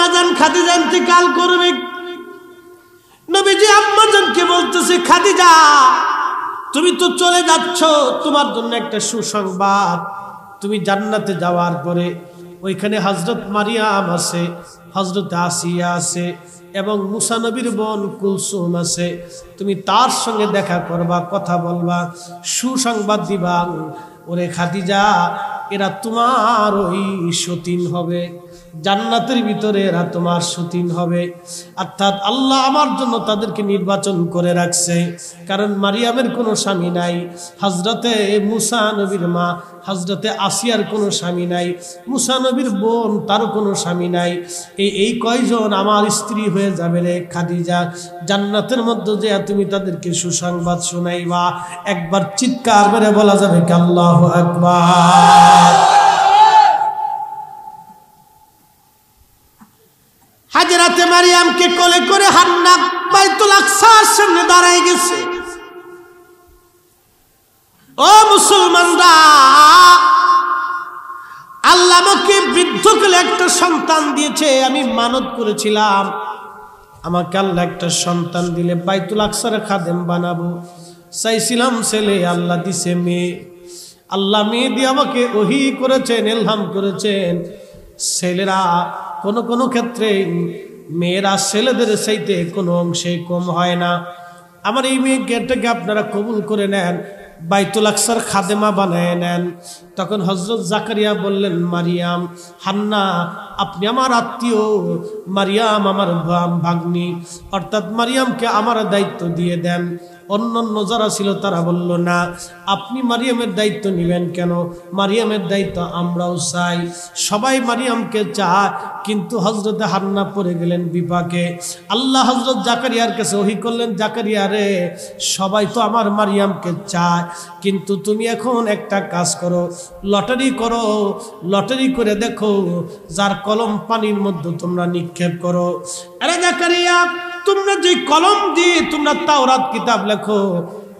আম্মা জান খাদিজা ইন্তেকাল করবে, নবীজি আম্মা জানকে বলতেছে, খাদিজা তুমি তো চলে যাচ্ছ, তোমার জন্য একটা সুসংবাদ। তুমি জান্নাতে যাওয়ার পরে ওইখানে হযরত মারিয়াম আছে, হযরত আসিয়া আছে এবং মুসা নবীর বোন কুলসুম আছে। তুমি তার সঙ্গে দেখা করবা, কথা বলবা, সুসংবাদ দিবা। ওরে খাদিজা, এরা তোমার ওই সতীন হবে, জান্নাতের ভিতরে এরা তোমার সতীন হবে। অর্থাৎ আল্লাহ আমার জন্য তাদেরকে নির্বাচন করে রাখছে, কারণ মারিয়ামের কোনো স্বামী নাই, হযরতে মুসা নবীর মা হযরতে আসিয়ার কোনো স্বামী নাই, মুসা নবীর বোন তারও কোনো স্বামী নাই। এই কয়জন আমার স্ত্রী হয়ে যাবে রে খাদিজা। জান্নাতের মধ্যে যে তুমি তাদেরকে সুসংবাদ শোনাইবা। একবার চিৎকার করে বলা যাবে কি আল্লাহু আকবার। হাজরাতে মারিয়ামকে কোলে করে হান্না বাইতুল আকসার সামনে দাঁড়ায় গেছে। ও মুসলমানরা, আল্লাহ আমাকে বৃদ্ধকালে একটা সন্তান দিয়েছে। আমি মানত করেছিলাম আমাকে আল্লাহ একটা সন্তান দিলে বাইতুল আকসার খাদেম বানাবো। চাইছিলাম ছেলে, আল্লাহ দিছে মেয়ে। আল্লাহ মেয়ে দিয়ে আমাকে ওহী করেছেন, ইলহাম করেছেন। ছেলেরা কোনো ক্ষেত্রে মেয়েরা ছেলেদের চাইতে কোনো অংশে কম হয় না। আমার এই মেয়েটাকে আপনারা কবুল করে নেন, বাইতুল আকসার খাদেমা বানায় নেন। তখন হযরত জাকারিয়া বললেন, মারিয়াম, হান্না আপনি আমার আত্মীয়, মারিয়াম আমার ভাগ্নি, অর্থাৎ মারিয়ামকে আমার দায়িত্ব দিয়ে দেন। অন্যান্য যারা ছিল তারা বলল, না, আপনি মারিয়ামের দায়িত্ব নেবেন কেন? মারিয়ামের দায়িত্ব আমরাও চাই। সবাই মারিয়ামকে চায়, কিন্তু হযরতে হান্না পড়ে গেলেন বিপাকে। আল্লাহ হযরত জাকারিয়ার কাছে ওহী করলেন, জাকারিয়া রে, সবাই তো আমার মারিয়ামকে চায়, কিন্তু তুমি এখন একটা কাজ করো, লটারি করো, লটারি করে দেখো, যার কলম পানির মধ্যে তোমরা নিক্ষেপ করো। আরে জাকারিয়া, তোমরা যে কলম দিয়ে তোমরা তাওরাত কিতাব লেখো,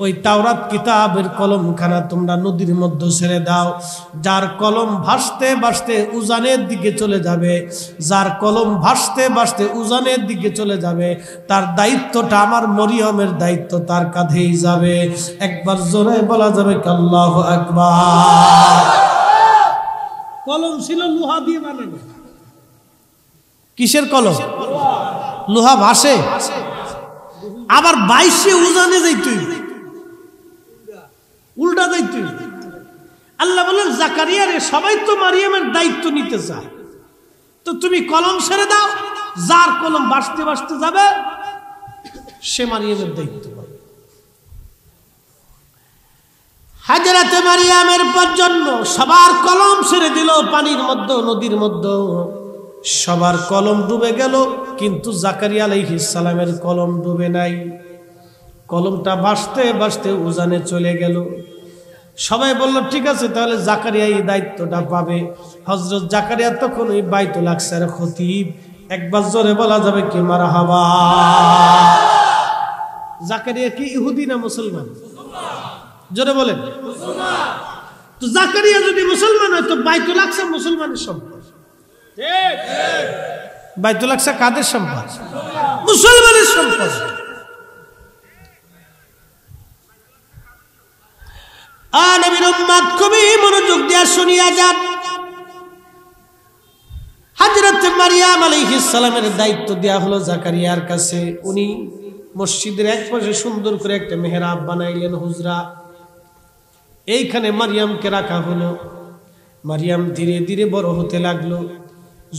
ওই তাওরাত কিতাবের কলমখানা তোমরা নদীর মধ্যে ছেড়ে দাও। যার কলম ভাসতে ভাসতে উজানের দিকে চলে যাবে, যার কলম ভাসতে ভাসতে উজানের দিকে চলে যাবে, তার দায়িত্বটা আমার মরিয়মের দায়িত্ব তার কাঁধেই যাবে। একবার জোরে বলা যাবে কি আল্লাহু আকবার। কলম ছিল লোহা দিয়ে বানানো। কিসের কলম? লোহা ভাসে, আবার বাইশে উজানে যাইতে, উল্টা যাইতে। আল্লাহ বলেন, জাকারিয়া রে, সবাই তো মারিয়ামের দায়িত্ব নিতে চায়, তো তুমি কলম ছেড়ে দাও, যার কলম ভাসতে ভাসতে যাবে সে মারিয়ামের দায়িত্ব পাবে। হাজরাতে মারিয়ামের জন্য সবার কলম ছেড়ে দিল পানির মধ্যে, নদীর মধ্যে। সবার কলম ডুবে গেল, কিন্তু জাকারিয়া আলাইহিস সালামের কলম ডুবে নাই। কলমটা ভাসতে ভাসতে উজানে চলে গেল। সবাই বলল, ঠিক আছে, তাহলে জাকারিয়া এই দায়িত্বটা পাবে। হযরত জাকারিয়া তখন ওই বাইতুল আকসার খতিব। একবার জোরে বলা যাবে কি মারহাবা। জাকারিয়া কি ইহুদি না মুসলমান? জোরে বলেন। তো জাকারিয়া যদি মুসলমান হয়, তো বাইতুল আকসা মুসলমানের সম্পদ। বাইতুল আকসা কাদের সম্পদ? মুসলমানের সম্পদ। নবীর উম্মত খুবই মনোযোগ দিয়ে শুনিয়া যান। হযরত মারিয়াম আলাইহিস সালামের দায়িত্ব দেয়া হলো জাকারিয়ার কাছে। উনি মসজিদের এক পাশে সুন্দর করে একটা মেহরাব বানাইলেন, হুজরা। এইখানে মারিয়ামকে রাখা হলো। মারিয়াম ধীরে ধীরে বড় হতে লাগলো,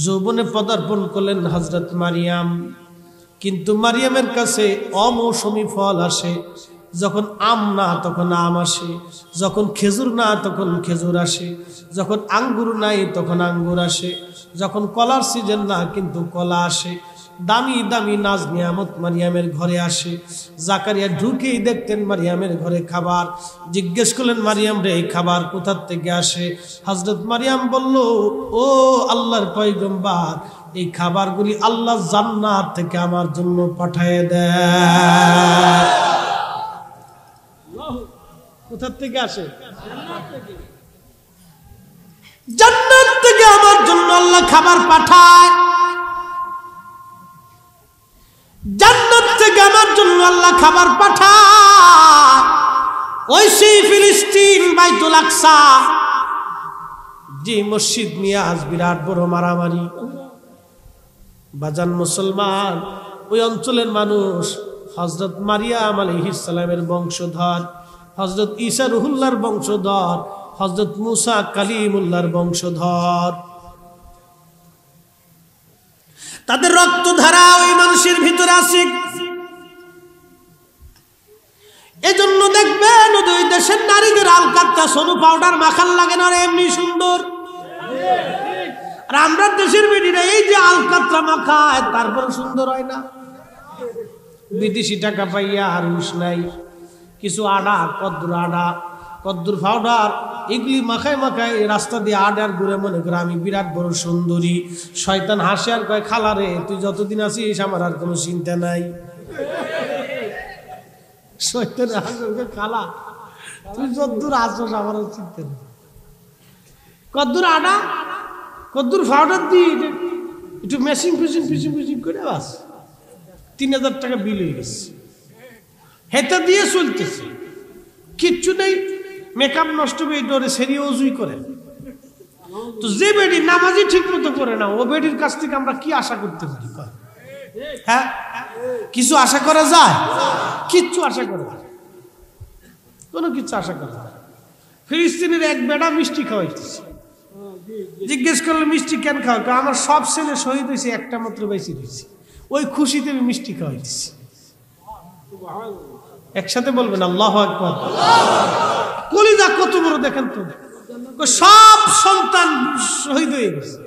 যৌবনে পদার্পণ করলেন হযরত মারিয়াম। কিন্তু মারিয়ামের কাছে অমৌসুমী ফল আসে। যখন আম না তখন আম আসে, যখন খেজুর না তখন খেজুর আসে, যখন আঙ্গুর নাই তখন আঙ্গুর আসে, যখন কলার সিজন না কিন্তু কলা আসে। দামি দামি নাজ নিয়ামত মারিয়ামের ঘরে আসে। জাকারিয়া ঢুকেই দেখতেন মারিয়ামের ঘরে খাবার। জিজ্ঞেস করলেন, মারিয়াম রে, এই খাবার কোথা থেকে আসে? হযরত মারিয়াম বলল, ও আল্লাহর পয়গম্বর, এই খাবারগুলি আল্লাহ জান্নাত থেকে আমার জন্য পাঠিয়ে দেয়। কোথা থেকে আসে? জান্নাত থেকে আমার জন্য আল্লাহ খাবার পাঠায়। আল্লাহ খাবার পাঠায়, ওই সেই ফিলিস্তিন বাইতুল আকসা, যে মসজিদ নিয়ে আজ বিরাট বড় মারামারি। বাজান মুসলমান, ওই অঞ্চলের মানুষ হযরত মারিয়াম আলাইহিস সালামের বংশধর, হযরত ঈসা রুহুল্লাহর বংশধর, হযরত মুসা কালিমুল্লাহর বংশধর। তাদের রক্তধারা ওই মানুষের ভিতরে আছে। এজন্য দেখবেন ওই দেশের নারীদের আলকাত্তা সোনু পাউডার মাখার লাগে না, এমনি সুন্দর। আর আমরা দেশের মেয়েরা এই যে আলকাত্রা মাখায় তারপর সুন্দর হয় না। বিদেশি টাকা পাইয়া আর হুশ নাই, কিছু আডা, কদ্দুর পাউডার এগুলি মাখায় মাখায় রাস্তা দিয়ে আডার ঘুরে মনে করে আমি বিরাট বড় সুন্দরী। শয়তান হাসে আর কয়, খালা রে তুই যতদিন আছিস আমার আর কোনো চিন্তা নাই। শয়তান হাসে, খালা তুই যতদূর আসছ আমার আর চিন্তা নেই। কদ্দুর আডা, কদ্দুর পাউডার দিয়ে একটু মেশিন ফিশিং করে বাস 3000 টাকা বিল হয়ে গেছে। হেতা দিয়ে চলতেছে, কিচ্ছু নেই, মেকআপ নষ্ট হয়ে ডরে সেরিয়ে অজুই করে। তো যে বেডি নামাজই ঠিক মতো করে না, ও বেডির কাছ থেকে আমরা কি আশা করতে পারি? হ্যাঁ, কিছু আশা করা যায়? কিচ্ছু আশা করা যায়, কোনো কিছু আশা করা যায়। ফিলিস্তিনের এক বেড়া মিষ্টি খাওয়াইতেছে, জিজ্ঞেস করলে মিষ্টি কেন খাও? আমার সব ছেলে শহীদ হয়েছে, একটা মাত্র বেশি হয়েছে, ওই খুশিতে আমি মিষ্টি খাওয়াইতেছি। একসাথে বলবেন আল্লাহু আকবার। কলিজা কত বড় দেখেন তো, সব সন্তান শহীদ হয়ে গেছে,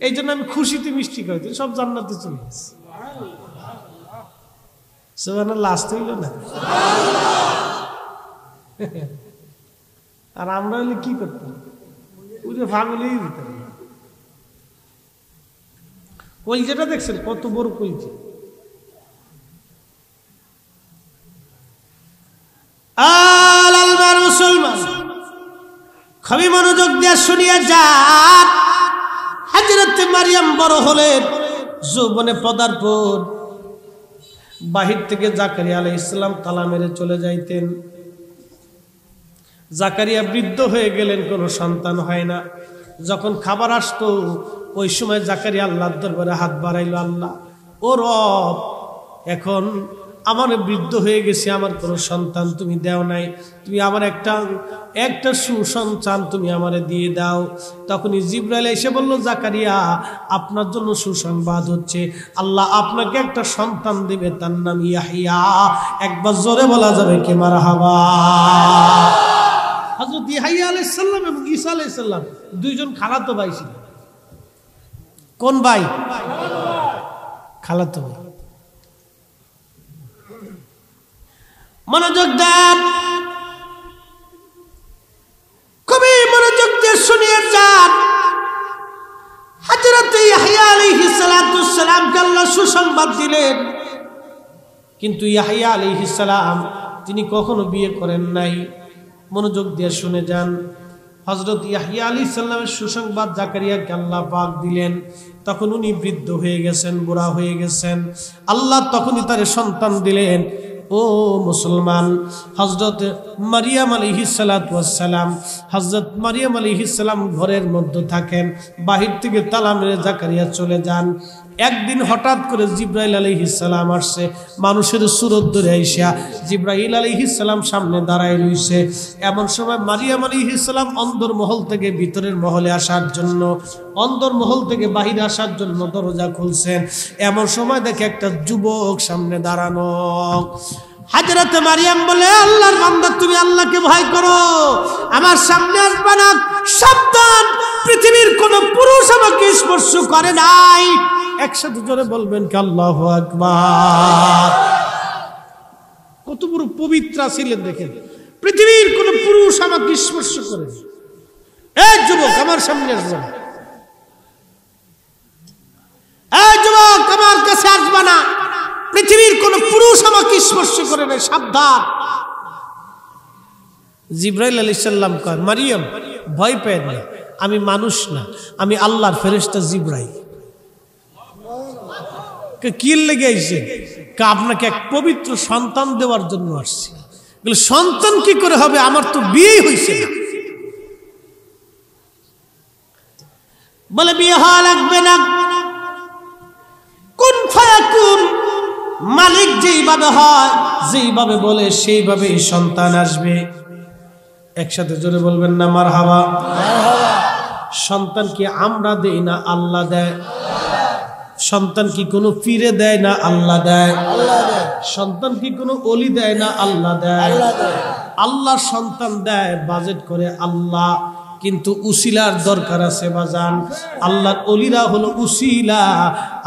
এই জন্য আমি খুশিতে মিষ্টি খাইতে, সব জান্নাতে চলে গেছে। সুবহানাল্লাহ, আসতে হইল না? আর আমরা হলে কি করতাম? ওই ভাগলেই দিতাম। কলজাটা দেখছেন কত বড় কলজা। মুসলমান খুবই মনোযোগ দিয়ে শুনিয়া যান। হযরত মারিয়াম বড় হলেন, যৌবনে পদার্পণ। বাহির থেকে জাকারিয়া আলাইহিস সালাম তালা মেরে চলে যাইতেন। জাকারিয়া বৃদ্ধ হয়ে গেলেন, কোনো সন্তান হয় না। যখন খাবার আসতো ওই সময় জাকারিয়া আল্লাহর দরবারে হাত বাড়াইলো, আল্লাহ ও রব, এখন আমার বৃদ্ধ হয়ে গেছে, আমার কোনো সন্তান তুমি দেও নাই, তুমি আমার একটা সুসন্তান তুমি আমারে দিয়ে দাও। তখনই জিবরাইল এসে বলল, জাকারিয়া আপনার জন্য সুসংবাদ হচ্ছে, আল্লাহ আপনাকে একটা সন্তান দিবে, তার নাম ইয়াহইয়া। একবার জোরে বলা যাবে কি মারহাবা? হযরত ইয়াহইয়া আলাইহিস সালাম এবং ঈসা আলাইহিস সালাম দুইজন খালাতো ভাই ছিলেন। কোন ভাই? খালাতো ভাই। মনোযোগ দেন, খুবই মনোযোগ দিয়ে শুনিয়ে যান। হযরত ইয়াহইয়া আলাইহিস সালাতুস সালামকে আল্লাহ সুসংবাদ দিলেন, কিন্তু ইয়াহইয়া আলাইহিস সালাম তিনি কখনো বিয়ে করেন নাই। মনোযোগ দিয়ে শুনে যান। হযরত ইয়াহইয়া আলাইহিস সালামের সুসংবাদ জাকারিয়াকে আল্লাহ পাক দিলেন, তখন উনি বৃদ্ধ হয়ে গেছেন, বুড়া হয়ে গেছেন। আল্লাহ তখনই তার সন্তান দিলেন। ও মুসলমান, হযরত মারিয়াম আলাইহিস সালাতু ওয়াস সালাম, হযরত মারিয়াম আলাইহিস সালাম ঘরের মধ্যে থাকেন, বাহির থেকে তালা মেরে জাকারিয়া চলে যান। একদিন হঠাৎ করে জিবরাইল আলাইহিস সালাম আসছে, মানুষের সুরত ধরে আইসা জিবরাইল আলাইহিস সালাম সামনে দাঁড়ায় রইছে। এমন সময় মারিয়াম আলাইহিস সালাম অন্দর মহল থেকে ভিতরের মহলে আসার জন্য, অন্দর মহল থেকে বাহিরে আসার জন্য দরজা খুলছেন। এমন সময় দেখে একটা যুবক সামনে দাঁড়ানো। হযরত মারিয়াম বলে, আল্লাহর বান্দা তুমি আল্লাহকে ভয় করো, আমার সামনে আসবে না, সাবধান, পৃথিবীর কোন পুরুষ আমাকে স্পর্শ করে নাই। একসাথে জোরে বলবেন কি আল্লাহু আকবার। কত বড় পবিত্র ছিলেন দেখেন, পৃথিবীর কোন পুরুষ আমাকে স্পর্শ করে। এই যুবক আমার সামনে আসবে না, এই যুবক আমার কাছে আসবে না, পৃথিবীর কোন পুরুষ আমাকে স্পর্শ করে না, সাবধান। জিবরাইল আলাইহিস সালাম কয়, মারিয়াম ভয় পেয়ে না, আমি মানুষ না, আমি আল্লাহর ফেরেশতা জিবরাইল। কি লেগে আইছে? আপনাকে এক পবিত্র সন্তান দেওয়ার জন্য আসছি। বলে সন্তান কি করে হবে, আমার তো বিয়ে হয়েছে না। বলে বিয়ে হওয়া লাগবে না, কুন ফায়াকুন, মালিক যেইভাবে হয়, যেইভাবে বলে সেইভাবেই সন্তান আসবে। একসাথে জোরে বলবেন না মারহাবা। সন্তান কি আমরা দেই না আল্লাহ দেয়? সন্তান কি কোনো পীরে দেয় না আল্লাহ দেয়? সন্তান কি কোনো ওলি দেয় না আল্লাহ দেয়? আল্লাহ সন্তান দেয়, বাজেট করে আল্লাহ, কিন্তু উসিলার দরকার আছে বাজান। আল্লাহর ওলিরা হলো উসিলা,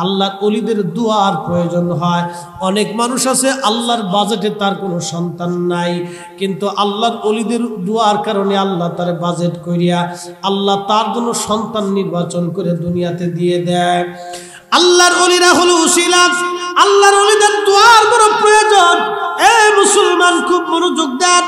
আল্লাহর ওলিদের দুয়ার প্রয়োজন হয়। অনেক মানুষ আছে আল্লাহর বাজেটে তার কোনো সন্তান নাই, কিন্তু আল্লাহর ওলিদের দুয়ার কারণে আল্লাহ তার বাজেট করিয়া আল্লাহ তার জন্য সন্তান নির্বাচন করে দুনিয়াতে দিয়ে দেয়। আল্লাহর ওলিরা হলো উসিলা, আল্লাহর ওলিদের দুয়ার বড় প্রয়োজন। এ মুসলমান খুব মনোযোগ দেন,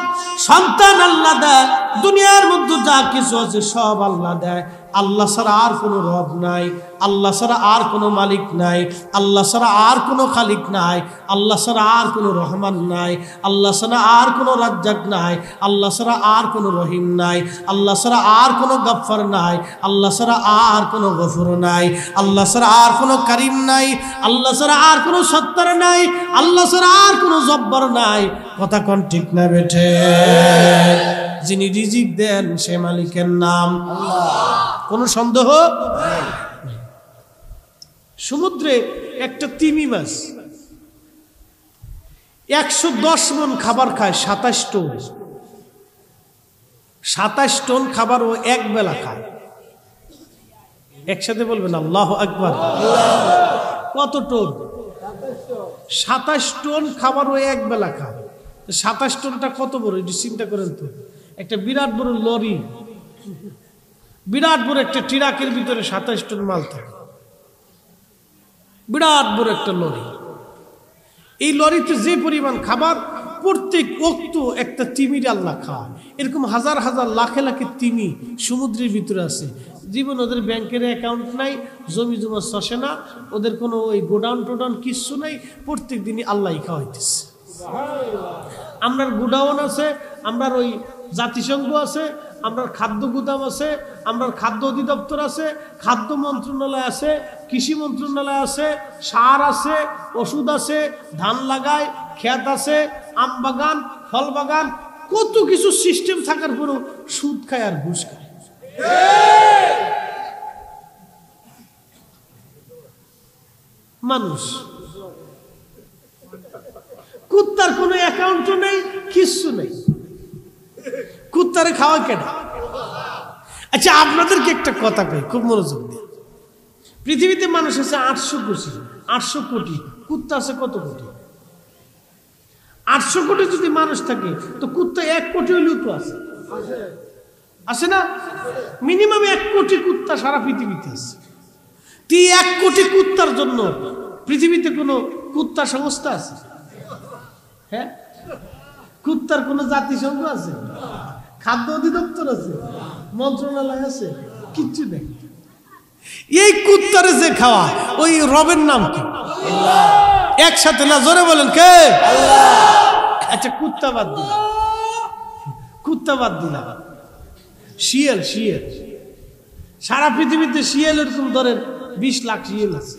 সন্তান আল্লাহ দেয়, দুনিয়ার মধ্যে যা কিছু আছে সব আল্লাহ দেয়। আল্লাহ ছাড়া আর কোনো রব নাই, আল্লাহ ছাড়া আর কোনো মালিক নাই, আল্লাহ ছাড়া আর কোনো খালিক নাই, আল্লাহ ছাড়া আর কোনো রহমান নাই, আল্লাহ ছাড়া আর কোনো রাজ্জাক নাই, আল্লাহ ছাড়া আর কোনো রহিম নাই, আল্লাহ ছাড়া আর কোনো গফফার নাই, আল্লাহ ছাড়া আর কোনো গফুর নাই, আল্লাহ ছাড়া আর কোনো কারিম নাই, আল্লাহ ছাড়া আর কোনো সত্তার নাই, আল্লাহ ছাড়া আর কোনো জব্বার নাই। কথা কোন ঠিক না বেঠে? যিনি রিজিক দেন সে মালিকের নাম আল্লাহ, কোনো সন্দেহ? সমুদ্রে একটা তিমি মাছ 110 মণ খাবার খায়, 27 টন। 27 টন খাবার ও এক বেলা খায়। একসাথে বলবেন আল্লাহু আকবার। কত টন? 27 টন খাবার ও এক বেলা খায়। 27 টনটা কত বড় একটু চিন্তা করেন তো। একটা বিরাট বড় লরি, বিরাট বড় একটা ট্রাকের ভিতরে 27 টন মাল থাকে, বিরাট বড় একটা লরি। এই লরিতে যে পরিমাণ খাবার, প্রত্যেক ওক্ত একটা তিমির আল্লাহ খাওয়ায়। এরকম হাজার হাজার লাখে লাখে তিমি সমুদ্রের ভিতরে আছে। জীবন ওদের ব্যাংকের অ্যাকাউন্ট নাই, জমি জমা চষে না, ওদের কোনো ওই গোডাউন টোডাউন কিচ্ছু নাই, প্রত্যেক দিনই আল্লাহই খাওয়াইতেছে। আমরা গোডাউন আছে, আমরা ওই জাতিসংঘ আছে, আমরা খাদ্য গুদাম আছে, আমরা খাদ্য অধিদপ্তর আছে, খাদ্য মন্ত্রণালয় আছে, কৃষি মন্ত্রণালয় আছে, সার আছে, ওষুধ আছে, ধান লাগায়, ক্ষেত আছে, আম বাগান, ফল বাগান, কত কিছু সিস্টেম থাকার পরেও সুদ খায় আর ঘুষ খায়। মানুষ কুত্তার কোনো অ্যাকাউন্টও নেই, কিচ্ছু নেই, কুত্তারে খাওয়া কেন? আচ্ছা আপনাদেরকে একটা কথা কই, খুব মনোযোগ দিয়ে। পৃথিবীতে মানুষ আছে 800 কোটি, কুত্তা আছে কত কোটি? 800 কোটি যদি মানুষ থাকে তো কুত্তা 1 কোটি হইলেও তো আছে, আছে না? মিনিমাম 1 কোটি কুত্তা সারা পৃথিবীতে আছে। 1 কোটি কুত্তার জন্য পৃথিবীতে কোনো কুত্তা সংস্থা আছে? হ্যাঁ, কুত্তার কোনো জাতিসংঘ আছে? খাদ্য অধিদপ্তর আছে? মন্ত্রণালয় আছে? কিচ্ছু নেই। এই কুত্তারে যে খাওয়া, ওই রবের নাম কি? একসাথে না, জোরে বলেন কে? আচ্ছা কুত্তা বাদ দিলাম, কুত্তা বাদ দিলাম, শিয়াল, শিয়াল সারা পৃথিবীতে শিয়াল এরকম ধরেন 20 লাখ শিয়াল আছে।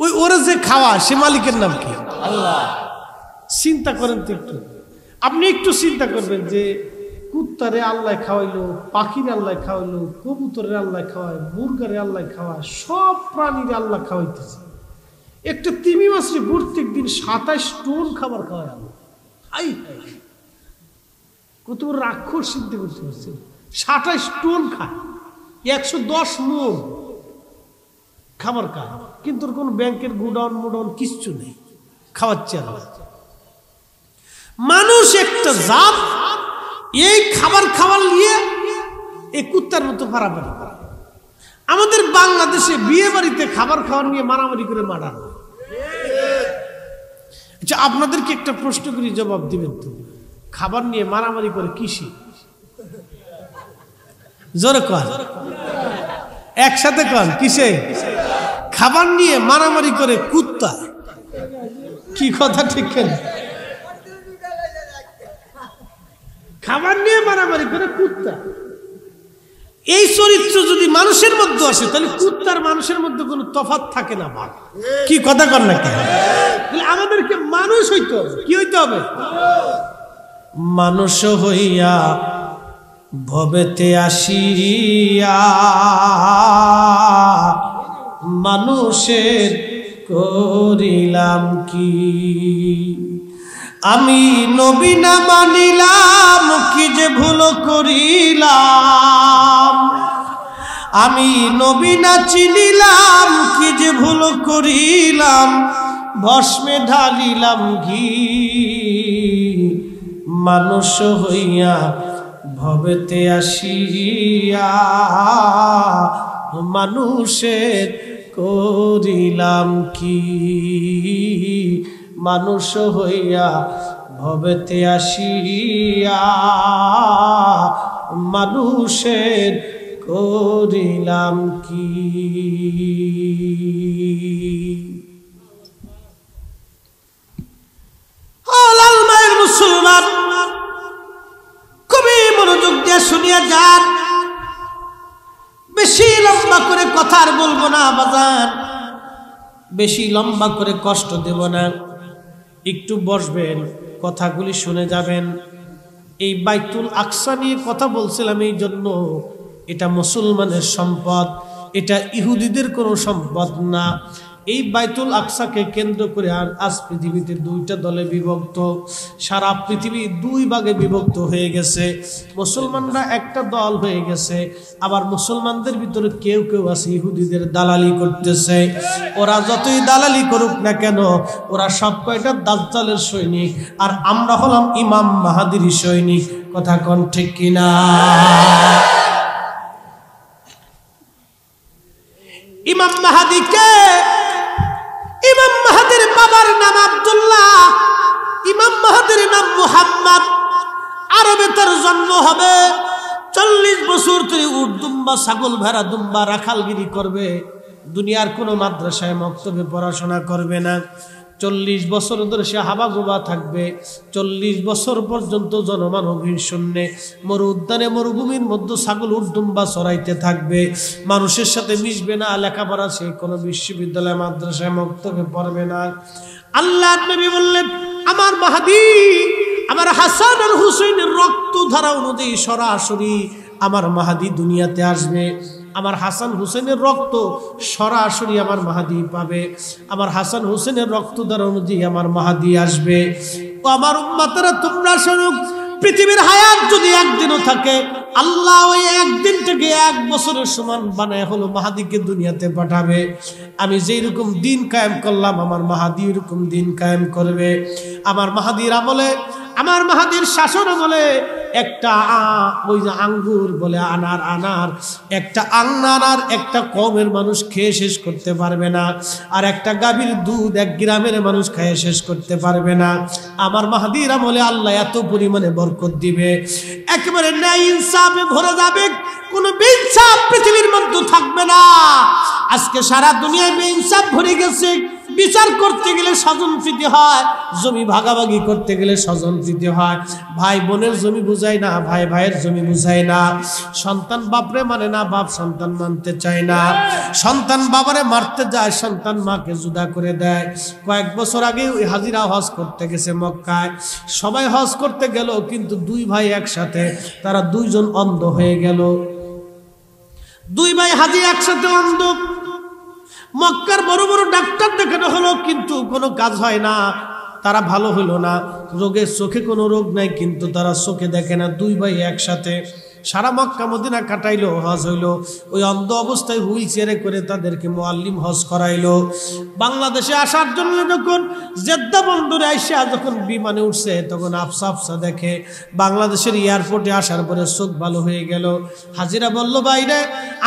ওই ওরা যে খাওয়া, সে মালিকের নাম কি? আল্লাহ। চিন্তা করেন তো একটু, আপনি একটু চিন্তা করবেন যে কুত্তারে আল্লাহ খাওয়াইলো, পাখির আল্লাহ খাওয়াইলো, কবুতরের আল্লাহ খাওয়ায়, মুরগারে আল্লাহ খাওয়ায়, সব প্রাণীর আল্লাহ খাওয়াইতেছে। একটা তিমি মাছরে প্রত্যেক দিন 27 টন খাবার খাওয়ায় আল্লাহ। হাই কত বড় রাক্ষস চিন্তা করতে পারছেন? 27 টন খায়, 110 মণ খাবার খায়, কিন্তু কোন ব্যাংকের গোডাউন মোডাউন কিচ্ছু নেই, খাওয়াচ্ছে আল্লাহ। মানুষ একটা জাত, এই খাবার খাবার নিয়ে এই কুত্তার মতো পারাপারি করে। আমাদের বাংলাদেশে বিয়ে বাড়িতে খাবার খাওয়ার নিয়ে মারামারি করে মারান। আচ্ছা আপনাদেরকে একটা প্রশ্ন করি, জবাব দিবেন তো, খাবার নিয়ে মারামারি করে কিসে? জোরে কন, একসাথে কন, কিসে? খাবার নিয়ে মারামারি করে কুত্তা। কি কথা ঠিক কেন? খাবার নিয়ে মারামারি করে কুত্তা। এই চরিত্র যদি মানুষের মধ্যে আসে তাহলে কুত্তার মানুষের মধ্যে কোনো তফাৎ থাকে না। ভাব কি কথা কর না কেন? আমাদেরকে মানুষ হইতে হবে। কি হইতে হবে? মানুষ হইয়া ভবেতে আসিয়া মানুষের করিলাম কি? আমি নবী না মানিলাম কি যে ভুল করিলাম। আমি নবী না চিনিলাম কি যে ভুল করিলাম। ভস্মে ঢালিলাম ঘি মানুষ হইয়া ভবেতে আসিয়া মানুষের করিলাম কি? মানুষ হইয়া ভবেতে আসিয়া মানুষের করিলাম কি? লাল মায়ের মুসলমান খুবই মনোযোগ দিয়ে শুনিয়া যান। বেশি লম্বা করে কথা আর বলবো না বাজান, বেশি লম্বা করে কষ্ট দেব না। একটু বসবেন, কথাগুলি শুনে যাবেন। এই বাইতুল আকসা নিয়ে কথা বলছিলাম এই জন্য, এটা মুসলমানের সম্পদ, এটা ইহুদিদের কোনো সম্পদ না। এই বাইতুল আকসাকে কেন্দ্র করে আর আজ পৃথিবীতে দুইটা দলে বিভক্ত। সারা পৃথিবী দুই ভাগে বিভক্ত হয়ে গেছে। মুসলমানরা একটা দল হয়ে গেছে, আবার মুসলমানদের ভিতরে কেউ কেউ আছে ইহুদিদের দালালি করতেছে। ওরা যতই দালালি করুক না কেন, ওরা সব কয়টা দাজ্জালের সৈনিক, আর আমরা হলাম ইমাম মাহাদির সৈনিক। কথা কোন ঠিক কিনা? ইমাম মাহাদিকে, ইমাম মাহাদির বাবার নাম আব্দুল্লাহ, ইমাম মাহাদির নাম মুহাম্মদ। আরবে তার জন্ম হবে। 40 বছর ধরে উট দুম্বা, ছাগল ভেড়া দুম্বা রাখালগিরি করবে। দুনিয়ার কোনো মাদ্রাসায় মক্তবে পড়াশোনা করবে না। 40 বছর ধরে সে হাবাগোবা থাকবে। 40 বছর পর্যন্ত জনমানবহীন শূন্যে মরু উদ্যানে মরুভূমির মধ্যে ছাগল উড্ডুম্বা চড়াইতে থাকবে। মানুষের সাথে মিশবে না, লেখাপড়া সে কোনো বিশ্ববিদ্যালয় মাদ্রাসায় মক্তবে পড়বে না। আল্লাহ নবী বললেন, আমার মাহাদি, আমার হাসান আর হুসাইনের রক্ত ধারা অনুযায়ী সরাসরি আমার মাহাদি দুনিয়াতে আসবে। আমার হাসান হুসেনের রক্ত সরাসরি আমার মাহাদি পাবে। আমার হাসান হুসেনের রক্ত দ্বারা অনুযায়ী আমার মাহাদি আসবে। ও আমার উম্মতেরা, তোমরা শোনো, পৃথিবীর হায়াত যদি একদিনও থাকে, আল্লাহ ওই একদিনটাকে 1 বছরের সমান বানায় হলো মাহাদিকে দুনিয়াতে পাঠাবে। আমি যেই রকম দিন কায়েম করলাম, আমার মাহাদি এরকম দিন কায়েম করবে। আমার মাহাদির আমলে, আমার মাহাদির শাসন আমলে একটা ওই যে আঙ্গুর বলে আনার একটা আনার একটা কমের মানুষ খেয়ে শেষ করতে পারবে না, আর একটা গাভীর দুধ 1 গ্রামের মানুষ খেয়ে শেষ করতে পারবে না। আমার মাহাদির আমলে আল্লাহ এত পরিমাণে বরকত দিবে, একেবারে ন্যায় ইনসাফে ভরে যাবে, কোনো বেইনসাফ পৃথিবীর মধ্যে থাকবে না। আজকে সারা দুনিয়ায় বেইনসাফ ভরে গেছে। বিচার করতে গেলে স্বজনপ্রীতি হয়, জমি ভাগাভাগি করতে গেলে স্বজনপ্রীতি হয়। ভাই বোনের জমি বুঝায় না, ভাই ভাইয়ের জমি বুঝায় না। সন্তান বাপরে মানে না, বাপ সন্তান মানতে চায় না। সন্তান বাবারে মারতে যায়, সন্তান মাকে জুদা করে দেয়। কয়েক বছর আগে ওই হাজিরা হজ করতে গেছে মক্কায়। সবাই হজ করতে গেল, কিন্তু 2 ভাই একসাথে, তারা 2 জন অন্ধ হয়ে গেল। 2 ভাই হাজি একসাথে অন্ধ। মক্কার বড় বড় ডাক্তার দেখানো হলো, কিন্তু কোনো কাজ হয় না, তারা ভালো হইল না। রোগের চোখে কোনো রোগ নাই, কিন্তু তারা চোখে দেখে না। 2 ভাই একসাথে সারা মক্কা মদিনা কাটাইলো, হজ হইল। ওই অন্ধ অবস্থায় হুইল চেয়ারে করে তাদেরকে মুআল্লিম হজ করাইলো। বাংলাদেশে আসার জন্য যখন জেদ্দা বন্দরে আইসা যখন বিমানে উঠছে, তখন আফসা আফসা দেখে। বাংলাদেশের এয়ারপোর্টে আসার পরে চোখ ভালো হয়ে গেল। হাজিরা বলল, বাইরে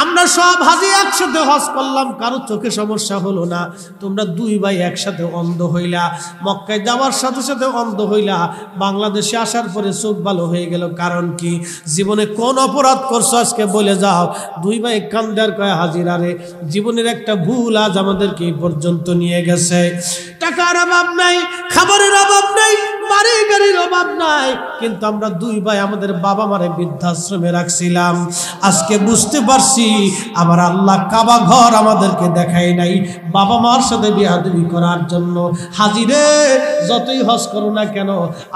আমরা সব হাজি একসাথে হজ করলাম, কারো চোখে সমস্যা হলো না, তোমরা 2 ভাই একসাথে অন্ধ হইলা। মক্কায় যাওয়ার সাথে সাথে অন্ধ হইলা, বাংলাদেশে আসার পরে চোখ ভালো হয়ে গেল। কারণ কি? জীবনে কোন অপরাধ করছো আজকে বলে যাও। 2 ভাই কান্দার কয়, হাজিরা রে, জীবনের একটা ভুল আজ আমাদেরকে এই পর্যন্ত নিয়ে গেছে। টাকা টাকার অভাব নাই, খাবারের অভাব নাই, বাড়ি গাড়ির অভাব নাই, কিন্তু আমরা দুই ভাই আমাদের বাবা মারে বৃদ্ধাশ্রমে রাখছিলাম। আজকে বুঝতে পারছি আমার আল্লাহ কাবা ঘর আমাদেরকে দেখায় নাই বাবা মার সাথে বিয়াদবি করার জন্য। হাজিরে যতই হজ করো না কেন,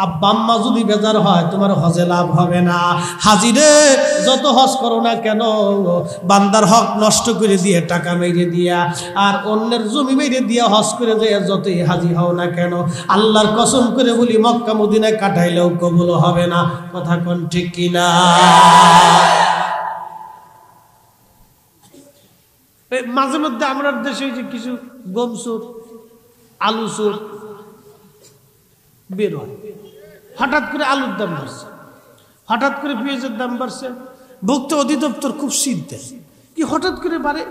আব্বা আম্মা যদি বেজার হয় তোমার হজে লাভ হবে না। হাজিরে যত হজ করো না কেন, বান্দার হক নষ্ট করে দিয়ে টাকা মেরে দিয়া আর অন্যের জমি মেরে দিয়া হজ করে দিয়ে যতই হাজি হও না কেন, আল্লাহর কসম করে বলি মক্কা মদিনায় কাটাইলেও কবুল হবে না। কথা কোন ঠিক কিনা? মাঝে মধ্যে আমরা দেশে যে কিছু গম চোর, আলু চোর বের হয়, হঠাৎ করে আলুর দাম বাড়ছে, হঠাৎ করে পেঁয়াজের দাম বাড়ছে। ভোক্তা অধিদপ্তর খুব চিন্তা, কি হঠাৎ করে বাড়ে,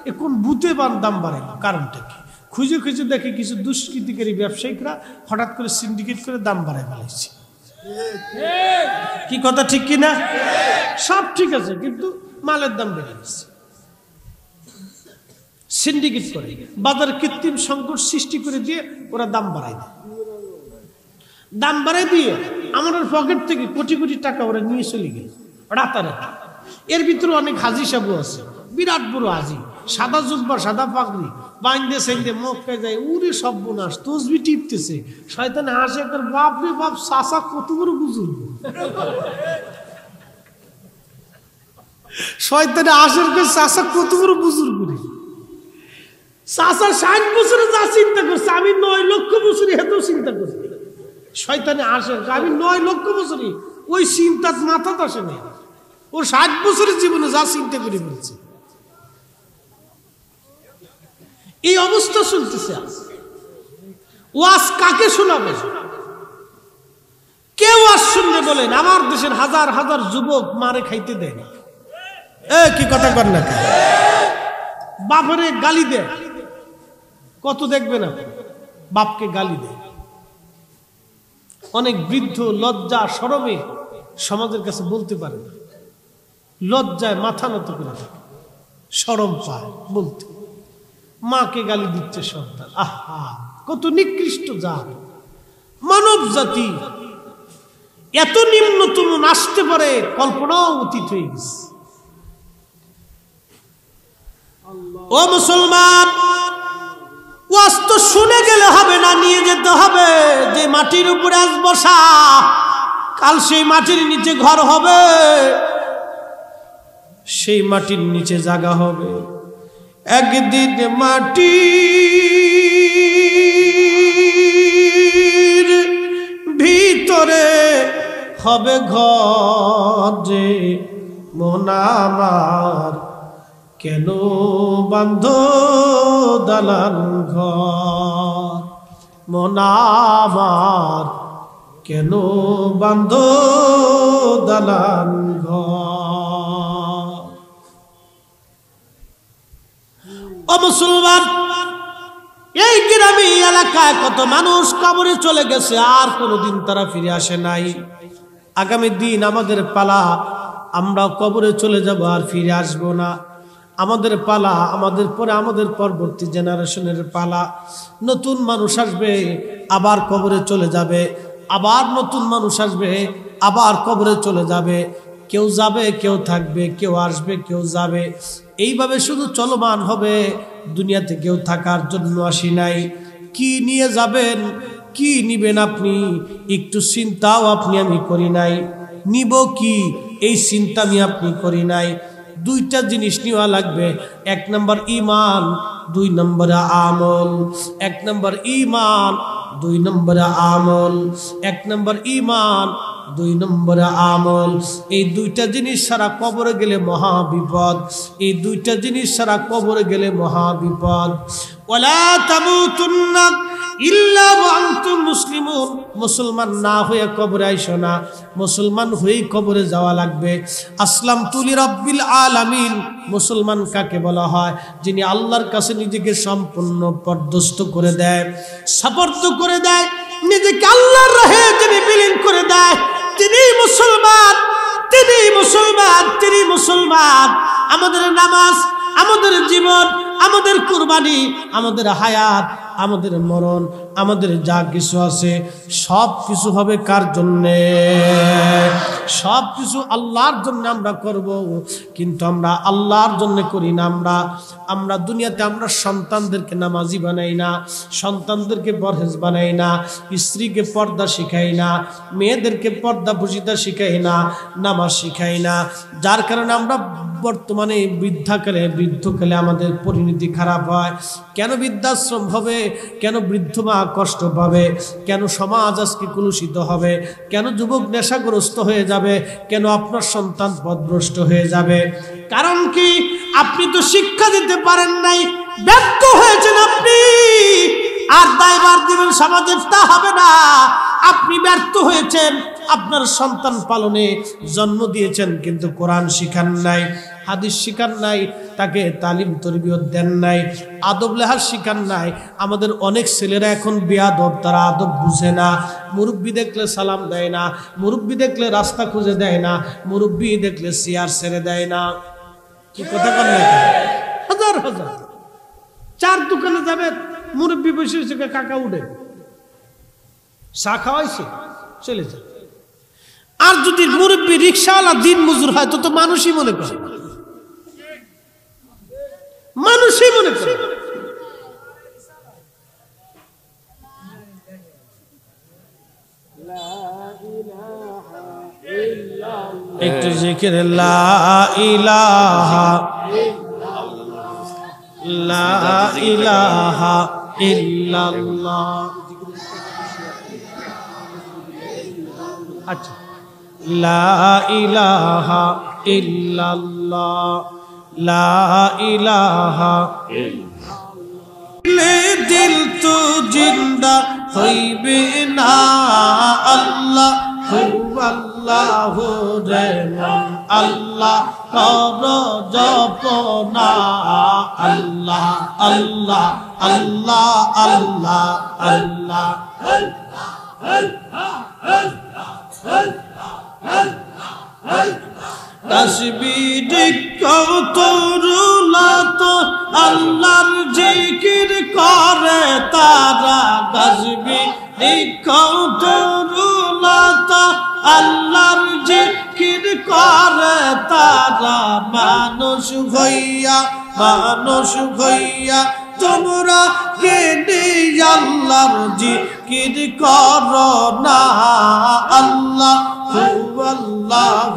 এ কোন বুথে দাম বাড়ে, কারণটা কি? খুঁজে খুঁজে দেখে কিছু দুষ্কৃতিকারী ব্যবসায়িকরা হঠাৎ করে সিন্ডিকেট করে দাম বাড়ায় ফেলাইছে। কি কথা ঠিক কিনা? সব ঠিক আছে, কিন্তু মালের দাম বেড়ে গেছে। সিন্ডিকেট করে বাজারে কৃত্রিম সংকট সৃষ্টি করে দিয়ে ওরা দাম বাড়ায় দেয়। দাম বাড়ায় দিয়ে আমাদের পকেট থেকে কোটি কোটি টাকা ওরা নিয়ে চলে গেল রাতারাতি। এর ভিতরে অনেক হাজি সাবু আছে, বিরাট বড় হাজি, সাদা জুব্বা সাদা পাগড়ি বাইন্দে সেন্দে মক্কায় যায়, উরে সর্বনাশ তসবি টিপতেছে। শয়তানে হাসে, তার বাপ রে বাপ, চাচা কত বড় বুজুর্গ। শয়তানে হাসের করে চাচা কত বড় বুজুর্গ রে। চাচা 60 বছরে যা চিন্তা করছে আমি 9 লক্ষ বছরে এত চিন্তা করছি। শয়তানে হাসের আমি 9 লক্ষ বছরে ওই চিন্তা মাথাতে আসে না। ও 60 বছরের জীবনে যা চিন্তা করে ফেলছে। এই অবস্থা চলতেছে। ওয়াজ কাকে শোনাবে? কেউ ওয়াজ শুনবে বলেন? আমার দেশের হাজার হাজার যুবক মারে খাইতে দেয় না। কি কথা কর না, বাপরে গালি দেয়। কত দেখবে না বাপকে গালি দেয়। অনেক বৃদ্ধ লজ্জা শরমে সমাজের কাছে বলতে পারে না, লজ্জায় মাথা নত করে থাকে, শরম পায় বলতে। মাকে গালি দিচ্ছে সন্তান। আহা, কত নিকৃষ্ট জাত, মানব জাতি এত নিম্নতম আসতে পারে কল্পনাও অতীত হয়ে গেছে। ও মুসলমান, ওয়াজ তো শুনে গেলে হবে না, নিয়ে যেতে হবে। যে মাটির উপরে আজ বসা, কাল সেই মাটির নিচে ঘর হবে, সেই মাটির নিচে জায়গা হবে। একদিন মাটির ভিতরে হবে ঘর যে, মন আমার কেন বান্ধ দালান ঘর, মন আমার কেন বান্ধ দালান ঘর। ও মুসলমান, এই গ্রামে এলাকায় কত মানুষ কবরে চলে গেছে, আর কোনোদিন তারা ফিরে আসে নাই। আগামী দিন আমাদের পালা, আমরা কবরে চলে যাব, আর ফিরে আসব না। আমাদের পালা, আমাদের পরে আমাদের পরবর্তী জেনারেশনের পালা। নতুন মানুষ আসবে, আবার কবরে চলে যাবে, আবার নতুন মানুষ আসবে, আবার কবরে চলে যাবে। কেউ যাবে, কেউ থাকবে, কেউ আসবে, কেউ যাবে, এইভাবে শুধু চলমান হবে। দুনিয়াতে কেউ থাকার জন্য আসি নাই। কি নিয়ে যাবেন, কি নিবেন আপনি, একটু চিন্তাও আপনি আমি করি নাই। নিব কি, এই চিন্তা আমি আপনি করি নাই। দুইটা জিনিস নেওয়া লাগবে, 1 নম্বর ঈমান, 2 নম্বর আমল। 1 নম্বর ঈমান, 2 নম্বর আমল। 1 নম্বর ঈমান, 2 নম্বর আমল। এই দুইটা জিনিস ছাড়া কবরে গেলে মহা বিপদ। এই দুইটা জিনিস ছাড়া কবরে গেলে মহা বিপদ। ওয়ালা তামুতুন্না ইল্লা ওয়া আনতুম মুসলিমুন। মুসলমান না হয়ে কবরে আইসো না, মুসলমান হয়েই কবরে যাওয়া লাগবে। আসলামতু লিরাব্বিল আলামিন। মুসলমান কাকে বলা হয়? যিনি আল্লাহর কাছে নিজেকে সম্পূর্ণ পর্যস্ত করে দেয়, সাপর্দ করে দেয়, নিজেকে আল্লাহর রাহে যিনি বিলীন করে দেয়, তিনি মুসলমান, তিনি মুসলমান, তিনি মুসলমান। আমাদের নামাজ, আমাদের জীবন, আমাদের কুরবানি, আমাদের হায়াত আমাদের মরণ, আমাদের যা কিছু আছে সব কিছু হবে কার জন্যে? সব কিছু আল্লাহর জন্য আমরা করব, কিন্তু আমরা আল্লাহর জন্য করি না। আমরা দুনিয়াতে আমরা সন্তানদেরকে নামাজি বানাই না, সন্তানদেরকে পরহেজ বানাই না, স্ত্রীকে পর্দা শিখাই না, মেয়েদেরকে পর্দা বুঝিতা শিখাই না, নামাজ শিখাই না। যার কারণে আমরা বর্তমানে বৃদ্ধকালে আমাদের পরিণতি খারাপ হয়। কেন বৃদ্ধাশ্রম হবে? কেন বৃদ্ধ মা কষ্ট পাবে? কেন সমাজ আজকে কলুষিত হবে? কেন যুবক নেশাগ্রস্ত হয়ে যাবে? কেন আপনার সন্তান পথভ্রষ্ট হয়ে যাবে? কারণ কি? আপনি তো শিক্ষা দিতে পারেন নাই, ব্যর্থ হয়েছেন আপনি। আর দায়ভার দিবেন সমাজের, তা হবে না। আপনি ব্যর্থ হয়েছেন, আপনার সন্তান পালনে জন্ম দিয়েছেন কিন্তু কোরআন শিখান নাই, হাদিস শিখান নাই, তাকে তালিম তরবিয়ত দেন নাই, আদব লেহাজ শিখান নাই। আমাদের অনেক ছেলেরা এখন বেয়াদব, তারা আদব বুঝে না। মুরব্বি দেখলে সালাম দেয় না, মুরব্বি দেখলে রাস্তা খুঁজে দেয় না, মুরব্বি দেখলে চেয়ার ছেড়ে দেয় না। কি কথা বল না? হাজার হাজার চার দোকানে যাবে, মুরব্বি বসে বসে কাকা উঠে চা খাওয়াইছে চলে যায়। আর যদি মুরব্বি রিক্সাওয়ালা দিন মজুর হয় তো মানুষই মনে করে, মানুষই মনে করে। একটু জিকির লা ইলাহা লা ইলাহা ইল্লাল্লাহ। আচ্ছা, লা ইলাহা ইল্লাল্লাহ, লা ইলাহা দিল তো জিন্দা হইবে না। আল্লাহ আল্লাহ রে মন আল্লাহ কর জপনা। আল্লাহ আল্লাহ আল্লাহ আল্লাহ আল্লাহ। তাসবিহ কত রুলত আল্লাহর জিকির করে তারা। তাসবিহ কত রুলত আল্লাহর জিকির করে তারা। মানুষ হইয়া তোমরা কেনে আল্লাহর জিকির করো না। আল্লাহ আল্লাহ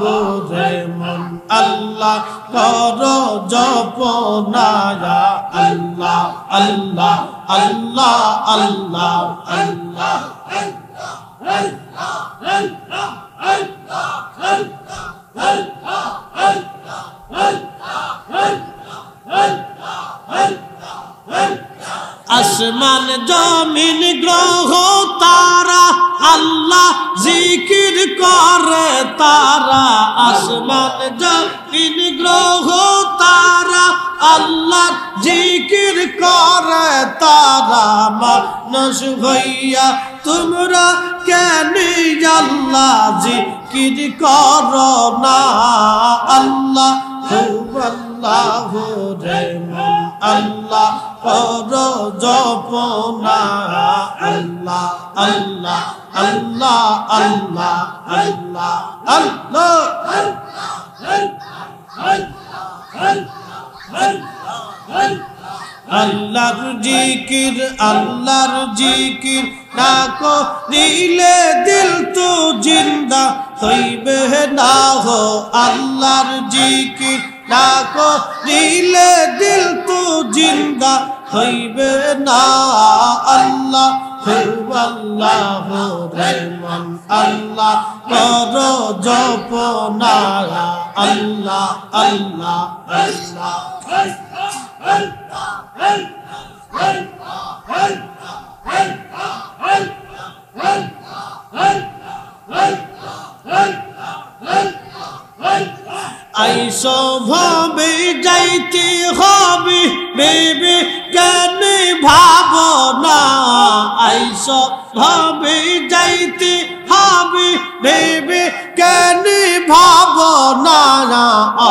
রে মন আল্লাহ করো জপনা। আল্লাহ আল্লাহ আল্লাহ আল্লাহ আল্লাহ। আসমান জমিন গ্রহ তারা আল্লাহ জিকির করে তারা। আসমান জমিন গ্রহ তারা আল্লাহ জিকির করে তারা। মানুষ হইয়া তোমরা কেন আল্লাহ জিকির করো না। আল্লাহ আল্লাহ রে মন আল্লাহ কর জপনা। আল্লাহ আল্লাহ আল্লাহ আল্লাহ আল্লাহ আল্লাহ। আল্লাহর জিকির না করিলে দিল তো জিন্দা হইবে না হো। আল্লাহর জিকির না করিলে দিল তো জিন্দা হইবে না। আল্লাহ আল্লাহ রে মন আল্লাহ কর জপনা। আল্লাহ আল্লাহ আল্লাহ। আইসো ভাবে যাইতে হবে বেবি কেন ভাবনা। আইসো ভাবে যাইতে হবে বেবি কেন ভাবনা।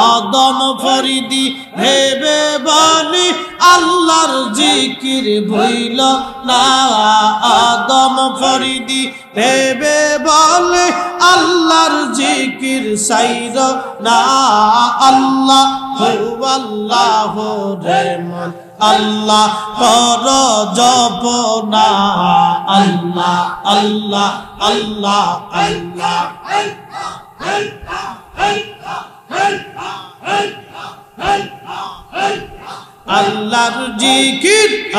আদম ফরিদি ভেবে বলি আল্লাহর জিকির ভুইল না আদম ফরিদি ভেবে বলে আল্লাহর জিকির সাইর না আল্লাহ আল্লাহ রে মন আল্লাহ কর জপ না আল্লাহ আল্লাহ আল্লাহ আল্লাহ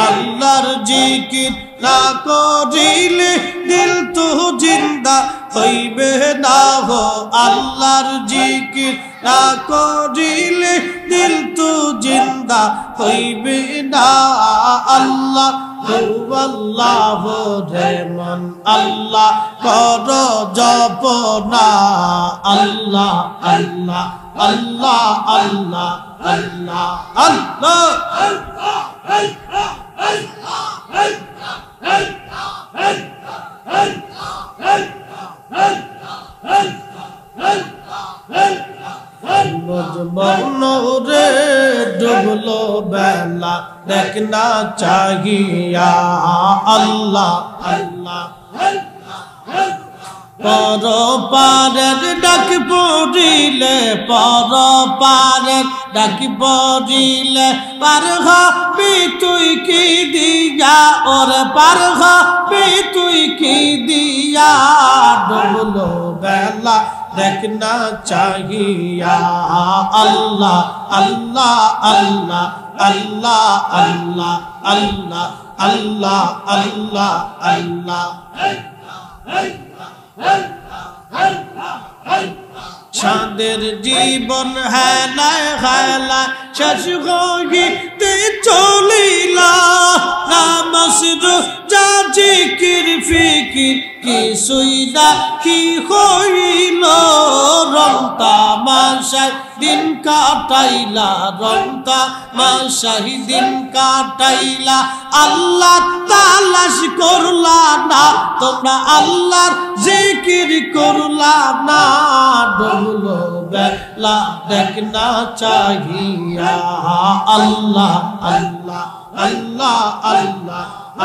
আল্লাহর জিকির না করিলে দিল তো জিন্দা হইবে না হো আল্লাহর জিকির না করিলে দিল তো জিন্দা হইবে না আল্লাহ আল্লাহ রে মন আল্লাহ কর জপ না আল্লাহ আল্লাহ আল্লাহ আল্লাহ আল্লাহ আল্লাহ রে ডুবলো বেলা দেখনা চাহিয়া আল্লাহ আল্লাহ পর পারের ডাক পড়িলে পর পারের ডাক পড়িলে পার হবি তুই কি দিয়া ওরে পার হবি তুই কি দিয়া ডুবলো বেলা দেখনা চাহিয়া আল্লাহ আল্লাহ আল্লাহ আল্লাহ আল্লাহ আল্লাহ আল্লাহ আল্লাহ আল্লাহ সাদের জীবন হেলায় হেলায় শেষ হইতে চলিলা নামাজ রোজা জিকির ফিকির কিছুই না কি হইল রং তামাশায় দিন কাটাইলা রং তামাশায় দিন কাটাইলা আল্লাহ তালাশ করলা না তোমরা আল্লাহর জিকির করলা না ডুবলো বেলা দেখনা চাহিয়া আল্লাহ আল্লাহ আল্লাহ আল্লাহ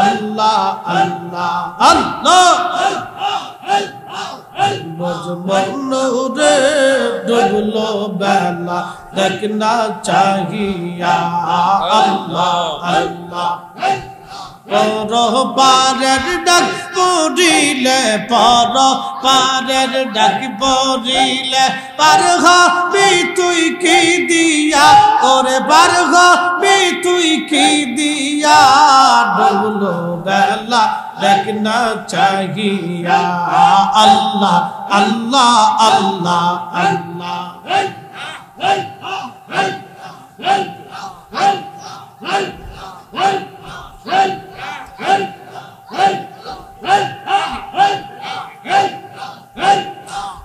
আল্লাহ আল্লাহ আল্লাহ বজবন রে ডুবলো বেলা দেখনা চাহিয়া আল্লাহ আল্লাহ পর পারের ডাক পড়িলে পর পারের ডাক পড়িলে পার হবি তুই কি দিয়া ওরে পার হবি তুই কি দিয়া ডুবলো বেলা দেখনা চাহিয়া আল্লাহ আল্লাহ আল্লাহ আল্লাহ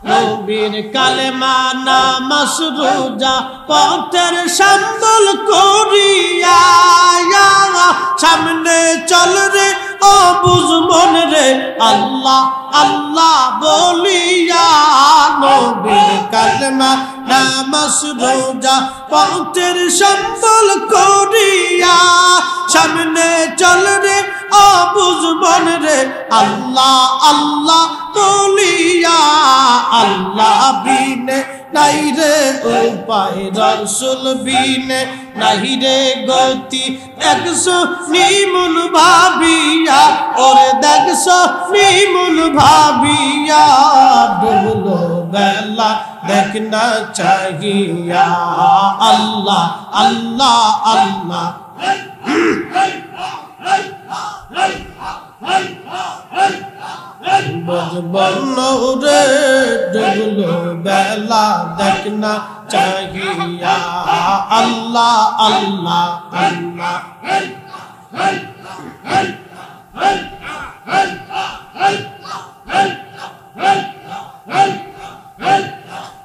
নবীর কালেমা নামাজ রোজা পথের সম্বল করিয়া সামনে চল রে ও বুঝ মন রে আল্লাহ আল্লাহ বলিয়া নবীর কালেমা নামাজ রোজা পথের সম্বল করিয়া সামনে চল রে ও বুঝ মন রে আল্লাহ আল্লাহ বলিয়া আল্লাহ বিনে নাই রে উপায় রাসূল বিনে নাই রে গতি দেখছো নিমুল ভাবিয়া ওরে দেখছো নিমুল ভাবিয়া ডুবলো বেলা দেখনা চাহিয়া আল্লাহ আল্লাহ আল্লাহ বজবন রে ডুবলো বেলা দেখনা চাহিয়া আল্লাহ আল্লাহ আল্লাহ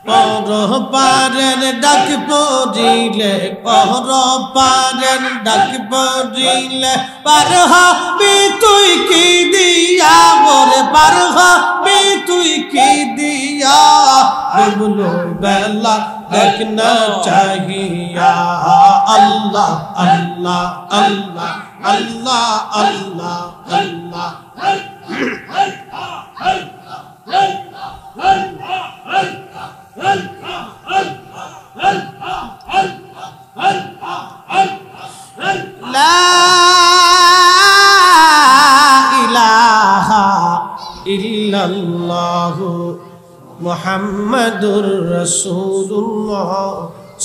পর পারের ডাক পড়িলে পর পারের ডাক পড়িলে পার হবি তুই কি দিয়া ওরে পার হবি তুই কি দিয়া ডুবলো বেলা देखना चाहिए अल्लाह अल्लाह अल्लाह अल्लाह अल्लाह अल्लाह ला इलाहा इल्लल्लाहु मुहम्मदुर रसूलुल्लाह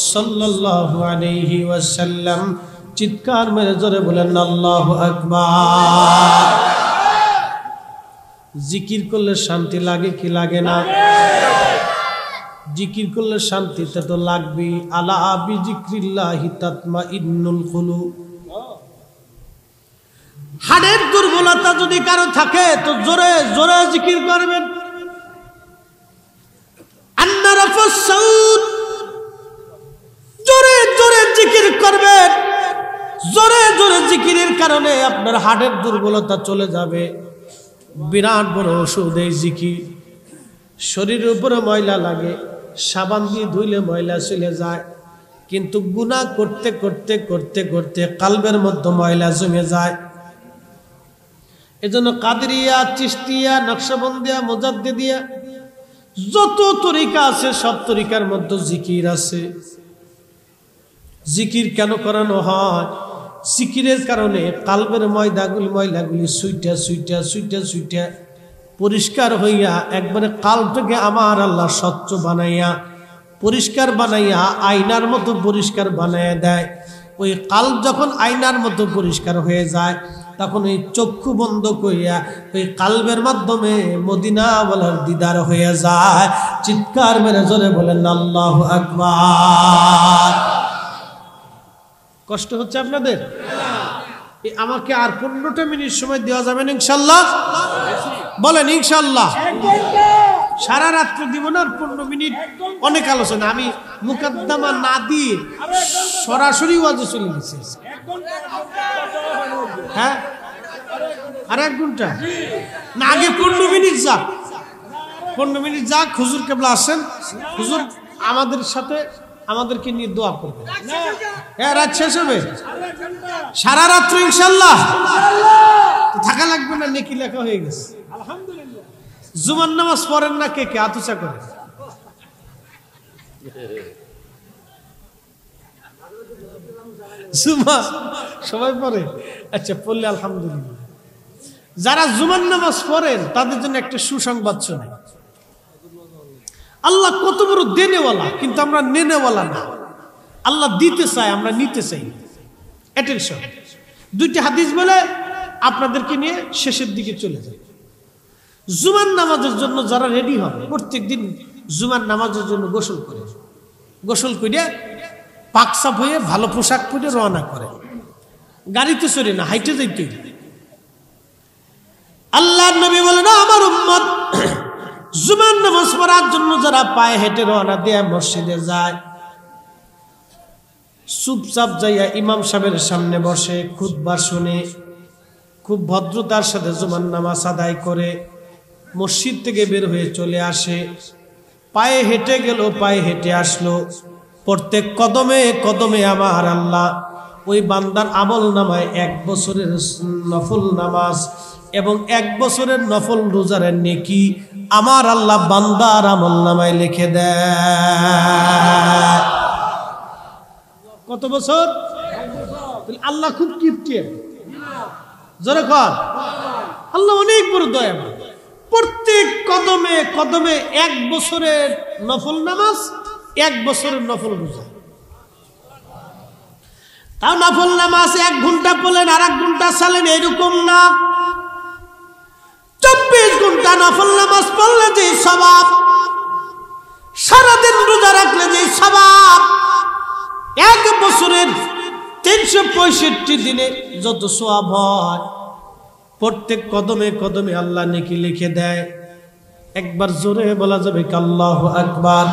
सल्लल्लाहु अलैहि वसल्लम। चित्कार मेरे जोरे बोलेन अल्लाहु আকবার। জিকির করলে শান্তি লাগে কি লাগে না? জিকির করলে শান্তিতে তো লাগবেই। আলা বিজিক্রিল্লাহি তাতমাইন্নুল কুলুব। হাড়ের দুর্বলতা যদি কারো থাকে তো জোরে জোরে জিকির করবেন। আন্নারাফাস সাউত, জোরে জোরে জিকির করবেন। জোরে জোরে জিকিরের কারণে আপনার হাড়ের দুর্বলতা চলে যাবে। বিরাট বড় ওষুধ এই জিকির। শরীরের উপরে ময়লা লাগে, সাবান দিয়ে ধুইলে ময়লা চলে যায়, কিন্তু গুনাহ করতে করতে করতে করতে কালবের মধ্যে ময়লা জমে যায়। এজন্য কাদেরিয়া, চিশতিয়া, নকশবন্দিয়া, মুজাদ্দিদিয়া যত তরিকা আছে সব তরিকার মধ্যে জিকির আছে। জিকির কেন করানো হয়? জিকিরের কারণে কালবের ময়লাগুলি সুইটা সুইটা সুইটা সুইটা পরিষ্কার হইয়া একবারে কালটাকে আমার আল্লাহ স্বচ্ছ বানাইয়া পরিষ্কার বানাইয়া আয়নার মতো পরিষ্কার বানাইয়া দেয়। ওই কাল্ব যখন আয়নার মতো পরিষ্কার হয়ে যায় তখন ওই চক্ষু বন্ধ করিয়া ওই কালবের মাধ্যমে মদিনাওয়ালার দিদার হয়ে যায়। চিৎকার মেরে জোরে বলেন আল্লাহু আকবার। কষ্ট হচ্ছে আপনাদের? আমাকে আর 15টা মিনিট সময় দেওয়া যাবে না ইনশাআল্লাহ? বলেন ইনশাআল্লাহ। সারা রাত্রে দিব না, আর 15 মিনিট অনেক আলোচনা। আমি মুকদ্দমা না দিয়ে সরাসরি ওয়াজে চলে গেছি। হ্যাঁ, আর 1 ঘন্টা না, আগে 15 মিনিট যাক, 15 মিনিট যাক। হুজুর কেবলা আসেন, হুজুর আমাদের সাথে আমাদেরকে নিয়ে দোয়া করবেন। হ্যাঁ, রাত শেষ হবে, সারা রাত্র ইনশাআল্লাহ থাকা লাগবে না, নেকি লেখা হয়ে গেছে আলহামদুলিল্লাহ। জুমার নামাজ পড়েন না কে কে? আতুচা করে। জুমা সবাই পড়ে? আচ্ছা, পড়লে আলহামদুলিল্লাহ। যারা জুমার নামাজ পড়েন তাদের জন্য একটা সুসংবাদ শোনাই। আল্লাহ কত বড় দেনেওয়ালা, কিন্তু আমরা নেনেওয়ালা না। আল্লাহ দিতে চায়, আমরা নিতে চাই। অ্যাটেনশন, 2টি হাদিস বলে আপনাদেরকে নিয়ে শেষের দিকে চলে যায়। জুমার নামাজের জন্য যারা রেডি হবে, প্রত্যেকদিন জুমার নামাজের জন্য গোসল করে, গোসল করে পাকসাপ হয়ে ভালো পোশাক পরে রওনা করে। গাড়িতে চড়ে না, হাইটে যাইতে। আল্লাহর নবী বলেন, আমার উম্মত জুমার নামাজ পড়ার জন্য যারা পায়ে হেঁটে রওনা দিয়ে মসজিদে যায়, চুপচাপ যাইয়া ইমাম সাহেবের সামনে বসে খুতবা শুনে খুব ভদ্রতার সাথে জুমার নামাজ আদায় করে মসজিদ থেকে বের হয়ে চলে আসে। পায়ে হেঁটে গেল, পায়ে হেঁটে আসলো। প্রত্যেক কদমে কদমে আমার আল্লাহ ওই বান্দার আমল নামায় 1 বছরের নফল নামাজ এবং 1 বছরের নফল রোজার নেকি আমার আল্লাহ বান্দার আমল নামায় লিখে দেয়। কত বছর? আল্লাহ খুব কিপটে। জোরে কর, আল্লাহ অনেক বড় দয়াবান। প্রত্যেক কদমে কদমে 1 বছরের নফল নামাজ, 1 বছরের নফল রোজা। তাও নফল নামাজ 1 ঘন্টা পড়লেন আর 1 ঘন্টা চালেন, এরকম না। 24 ঘন্টা নফল নামাজ পড়লে যে সওয়াব, সারাদিন রোজা রাখলে যে সওয়াব, 1 বছরের 365 দিনে যত সওয়াব হয়, প্রত্যেক কদমে কদমে আল্লাহ নেকি লিখে দেয়। একবার জোরে বলা যাবে কি আল্লাহু আকবার।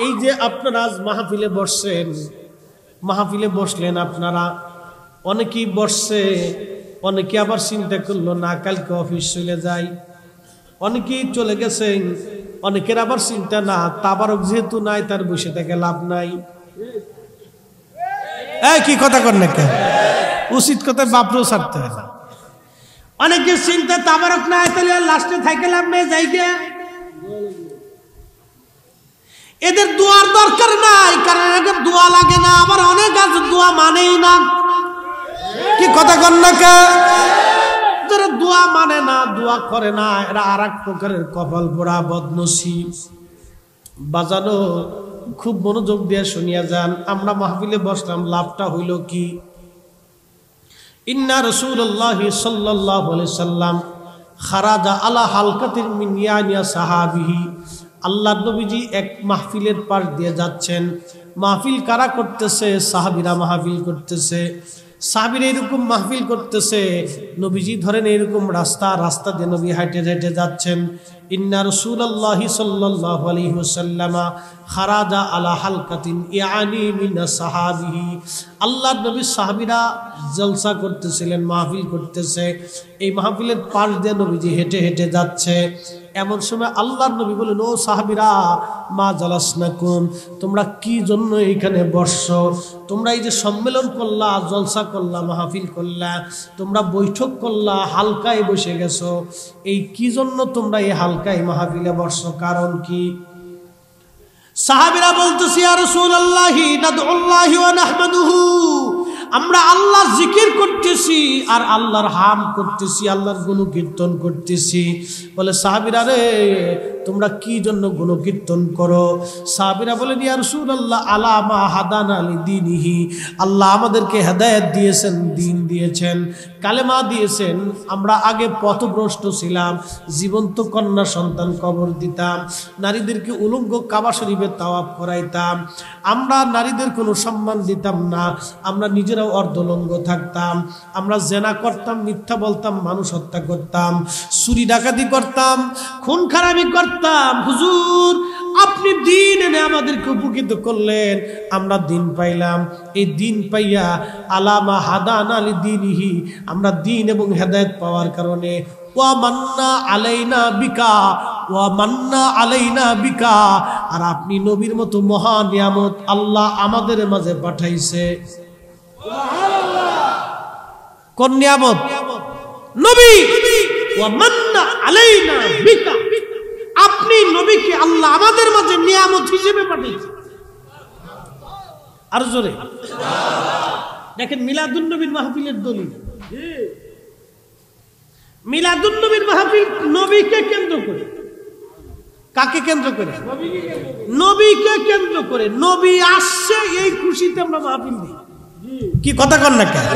এই যে আপনারা আজ মাহফিলে বসছেন, মাহফিলে বসলেন আপনারা, অনেকেই বসছে, অনেকে আবার চিন্তা করলো না কালকে অফিস চলে যাই, অনেকেই চলে গেছেন অনেকের আবার চিন্তা না, তাবারক যেহেতু নাই তার বসে থেকে লাভ নাই। কি কথা কর না কেন? উচিত কথা বাপরেও ছাড়তে হয় না। অনেকের চিন্তা তাবারক নাই তাহলে লাস্টে থাইকে লাভ নেই, যাইগে এদের দোয়ার দরকার নাই, কারণ এদের দোয়া লাগে না। আবার অনেক আছে দোয়া মানেই না। কি কথা কর না কে? যারা দোয়া মানে না, দোয়া করে না, এরা আর এক প্রকারের কপাল পোড়া বদনসিব। বাজানো খুব মনোযোগ দিয়ে শুনিয়া যান। আমরা মাহফিলে বসলাম, লাভটা হইল কি? ইন্না রাসূলুল্লাহি সাল্লাল্লাহু আলাইহি সাল্লাম খারাজা আলা হালকাতিন মিন ইয়ানিয়া সাহাবিহি। আল্লাহর নবীজি এক মাহফিলের পাশ দিয়ে যাচ্ছেন। মাহফিল কারা করতেছে? সাহাবীরা মাহফিল করতেছে। সাহাবীরা এরকম মাহফিল করতেছে, নবীজি ধরেন এরকম রাস্তা দিয়ে নবী হাঁটে হেঁটে যাচ্ছেন। ইন্না রাসূলুল্লাহি সাল্লাল্লাহু আলাইহি ওয়াসাল্লাম খারাজা আলা হালকাতিন ইয়ানি মিন সাহাবিহি। আল্লাহর নবী সাহাবীরা জলসা করতেছিলেন, মাহফিল করতেছে। এই মাহফিলের পাশ দিয়ে নবীজি হেঁটে হেঁটে যাচ্ছে। এমন সময় আল্লাহর নবী বলেন, ও সাহাবীরা, মা জালাসনাকুম, তোমরা কি জন্য এইখানে বসছো? তোমরা এই যে সম্মেলন করলা, জলসা করলা, মাহফিল করলা, তোমরা বৈঠক করলা, হালকায় বসে গেছো, এই কি জন্য তোমরা এই হালকায় মাহফিলে বসছো? কারণ কি? সাহাবীরা বলতেছে, ইয়া রাসূলুল্লাহি নাদউল্লাহি ওয়া নাহমাদুহু, আমরা আল্লাহর জিকির করতেছি আর আল্লাহর হাম করতেছি, আল্লাহর গুণকীর্তন করতেছি। বলে সাহাবীরা রে, তোমরা কি জন্য গুণকীর্তন করো? সাহাবীরা বলেন, ইয়া রাসূলুল্লাহ আলা মা হাদানা লিদীনিহি, আল্লাহ আমাদেরকে হেদায়েত দিয়েছেন, দ্বীন দিয়েছেন, কালেমা দিয়েছেন। আমরা আগে পথভ্রষ্ট ছিলাম, জীবন্ত কন্যা সন্তান কবর দিতাম, নারীদেরকে উলঙ্গ কাবা শরীফে তাওয়াফ করাইতাম, আমরা নারীদের কোনো সম্মান দিতাম না, আমরা নিজেরাও অর্ধলঙ্গ থাকতাম, আমরা জেনা করতাম, মিথ্যা বলতাম, মানুষ হত্যা করতাম, চুরি ডাকাতি করতাম, খুন খারাপি করতাম। হুজুর, আপনি দিন এনে আমাদেরকে উপকৃত করলেন, আমরা দিন পাইলাম। এই দিন পাইয়া আলামা হাদানা লিদীনিহি, আমরা দিন এবং হেদায়েত পাওয়ার কারণে ওয়া মান্না আলাইনা বিকা, ওয়া মান্না আলাইনা বিকা, আর আপনি নবীর মতো মহা নিয়ামত আল্লাহ আমাদের মাঝে পাঠাইছে। কোন নিয়ামত? নবী। ওয়া মান্না আলাইনা বিকা, আপনি নবীকে আল্লাহ আমাদের মাঝে নিয়ামত হিসেবে পাঠিয়েছে। আর জোরে দেখেন, মিলাদুন নবীর মাহফিলের দলিল। মিলাদুন নবীর মাহফিল নবীকে কেন্দ্র করে। কাকে কেন্দ্র করে? নবীকে কেন্দ্র করে। নবী আসছে, এই খুশিতে আমরা মাহফিল দিই। কি কথা কন না কেন?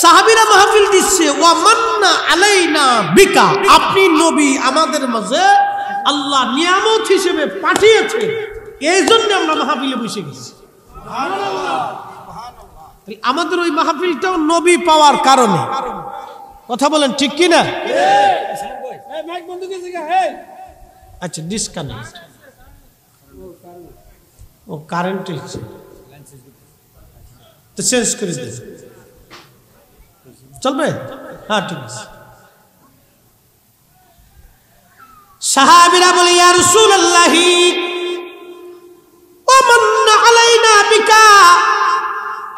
সাহাবীরা মাহফিল দিচ্ছে, ওয়া মান্না আলাইনা বিকা, আপনি নবী আমাদের মাঝে আল্লাহ নিয়ামত হিসেবে পাঠিয়েছে, এই জন্য আমরা মাহফিলে বসে গেছি। আমাদের ওই মাহফিলটাও নবী পাওয়ার কারণে। কথা বলেন ঠিক কি না? আচ্ছা, ডিসকানেক্ট। ও কারেন্ট তো চেঞ্জ করে দেন, চলবে? হ্যাঁ, ঠিক আছে। সাহাবীরা বলে, ইয়া রাসূলুল্লাহি ওয়া মান্না আলাইনা বিকা,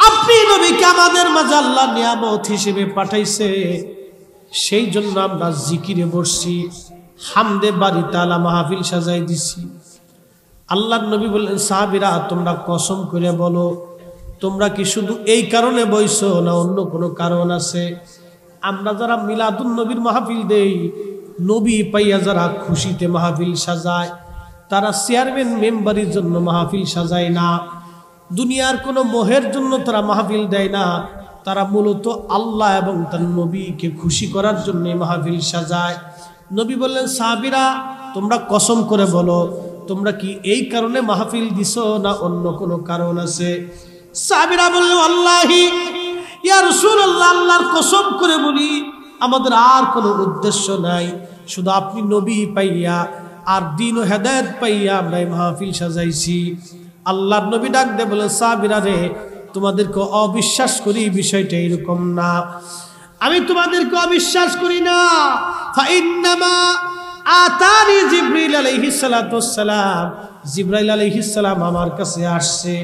আপনি নবীকে আমাদের মাঝে আল্লাহ নিয়ামত হিসেবে পাঠাইছে, সেই জন্য আমরা জিকিরে বসছি, হামদে বাড়ি তাআলা মাহফিল সাজাই দিছি। আল্লাহর নবী বললেন, সাহাবীরা তোমরা কসম করে বলো, তোমরা কি শুধু এই কারণে বইছো না অন্য কোনো কারণ আছে? আমরা যারা মিলাদুন নবীর মাহফিল দেই, নবী পাইয়া যারা খুশিতে মাহফিল সাজায়, তারা চেয়ারম্যান মেম্বারের জন্য মাহফিল সাজায় না, দুনিয়ার কোনো মোহের জন্য তারা মাহফিল দেয় না, তারা মূলত আল্লাহ এবং তার নবীকে খুশি করার জন্য মাহফিল সাজায়। নবী বললেন, সাহাবীরা তোমরা কসম করে বলো, তোমরা কি এই কারণে মাহফিল দিছো না অন্য কোনো কারণ আছে? সাহাবীরা বললেন, আল্লাহি ইয়া রাসূলুল্লাহ, আল্লাহর কসম করে বলি, আমাদের আর কোনো উদ্দেশ্য নাই, শুধু আপনি নবী পাইয়া আর দ্বীন ও হেদায়েত পাইয়া আমরা মাহফিল সাজাইছি। আল্লাহর নবী ডাক দিয়ে বলে, সাহাবীরা রে, তোমাদেরকে অবিশ্বাস করি, বিষয়টা এরকম না, আমি তোমাদেরকে অবিশ্বাস করি না। ফাইন্নামা আতানি জিবরিল আলাইহিস সালাতু ওয়াস সালাম, জিবরাইল আলাইহিস সালাম আমার কাছে আসছে।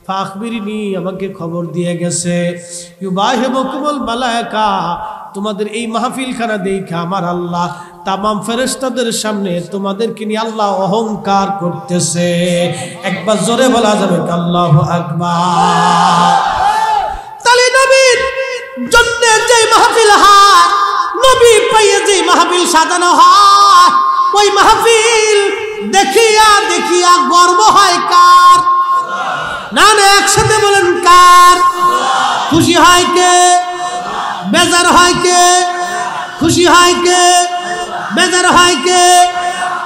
ফাখবিরিনি, আমাকে খবর দিয়ে গেছে, ইউবাহিবুকুমুল মালায়েকা, তোমাদের এই মাহফিলখানা দেখা আমার আল্লাহ তামাম ফেরেশতাদের সামনে তোমাদেরকে নিয়ে আল্লাহ অহংকার করতেছে। একবার জোরে বলা যাবে আল্লাহু আকবার। তাহলে নবীর জন্য যে মাহফিল হয়, নবী পাইয়ে যে মাহফিল সাজানো হয়, ওই মাহফিল দেখিয়া দেখিয়া গর্ব হয় কার? না না, একসাথে বলেন কার? খুশি হয় কে? বেজার হয় কে? খুশি হয় কে? বেজার হয় কে?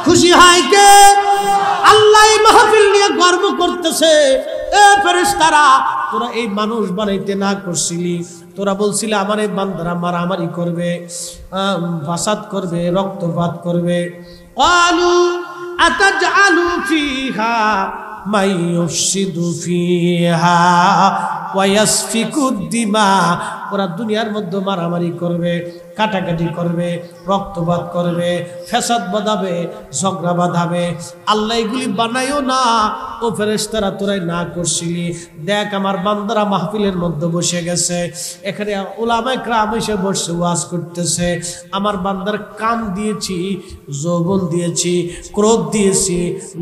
খুশি হয় কে? আল্লাহ এই মাহফিল নিয়ে গর্ব করতেছে। এ ফেরেশতারা, তোরা এই মানুষ বানাইতে না করছিলি, তোরা বলছিলে আমার এই বান্দারা মারামারি করবে, ফাসাদ করবে, রক্তপাত করবে। ক্বালু আতাজআলু ফিহা মাই ইউফসিদু ফিহা ওয়া ইয়াসফিকুদ দিমা, ওরা দুনিয়ার মধ্যে মারামারি করবে, কাটাকাটি করবে, রক্তপাত করবে, ফ্যাসাদ বাঁধাবে, ঝগড়া বাঁধাবে। আল্লাহ এগুলি বানাইও না। ও ফেরেশতারা, তোরাই না করছিলি। দেখ আমার বান্দারা মাহফিলের মধ্যে বসে গেছে, এখানে উলামায়ে কেরাম এসে বসে ওয়াজ করতেছে। আমার বান্দার কাম দিয়েছি, যৌবন দিয়েছি, ক্রোধ দিয়েছি,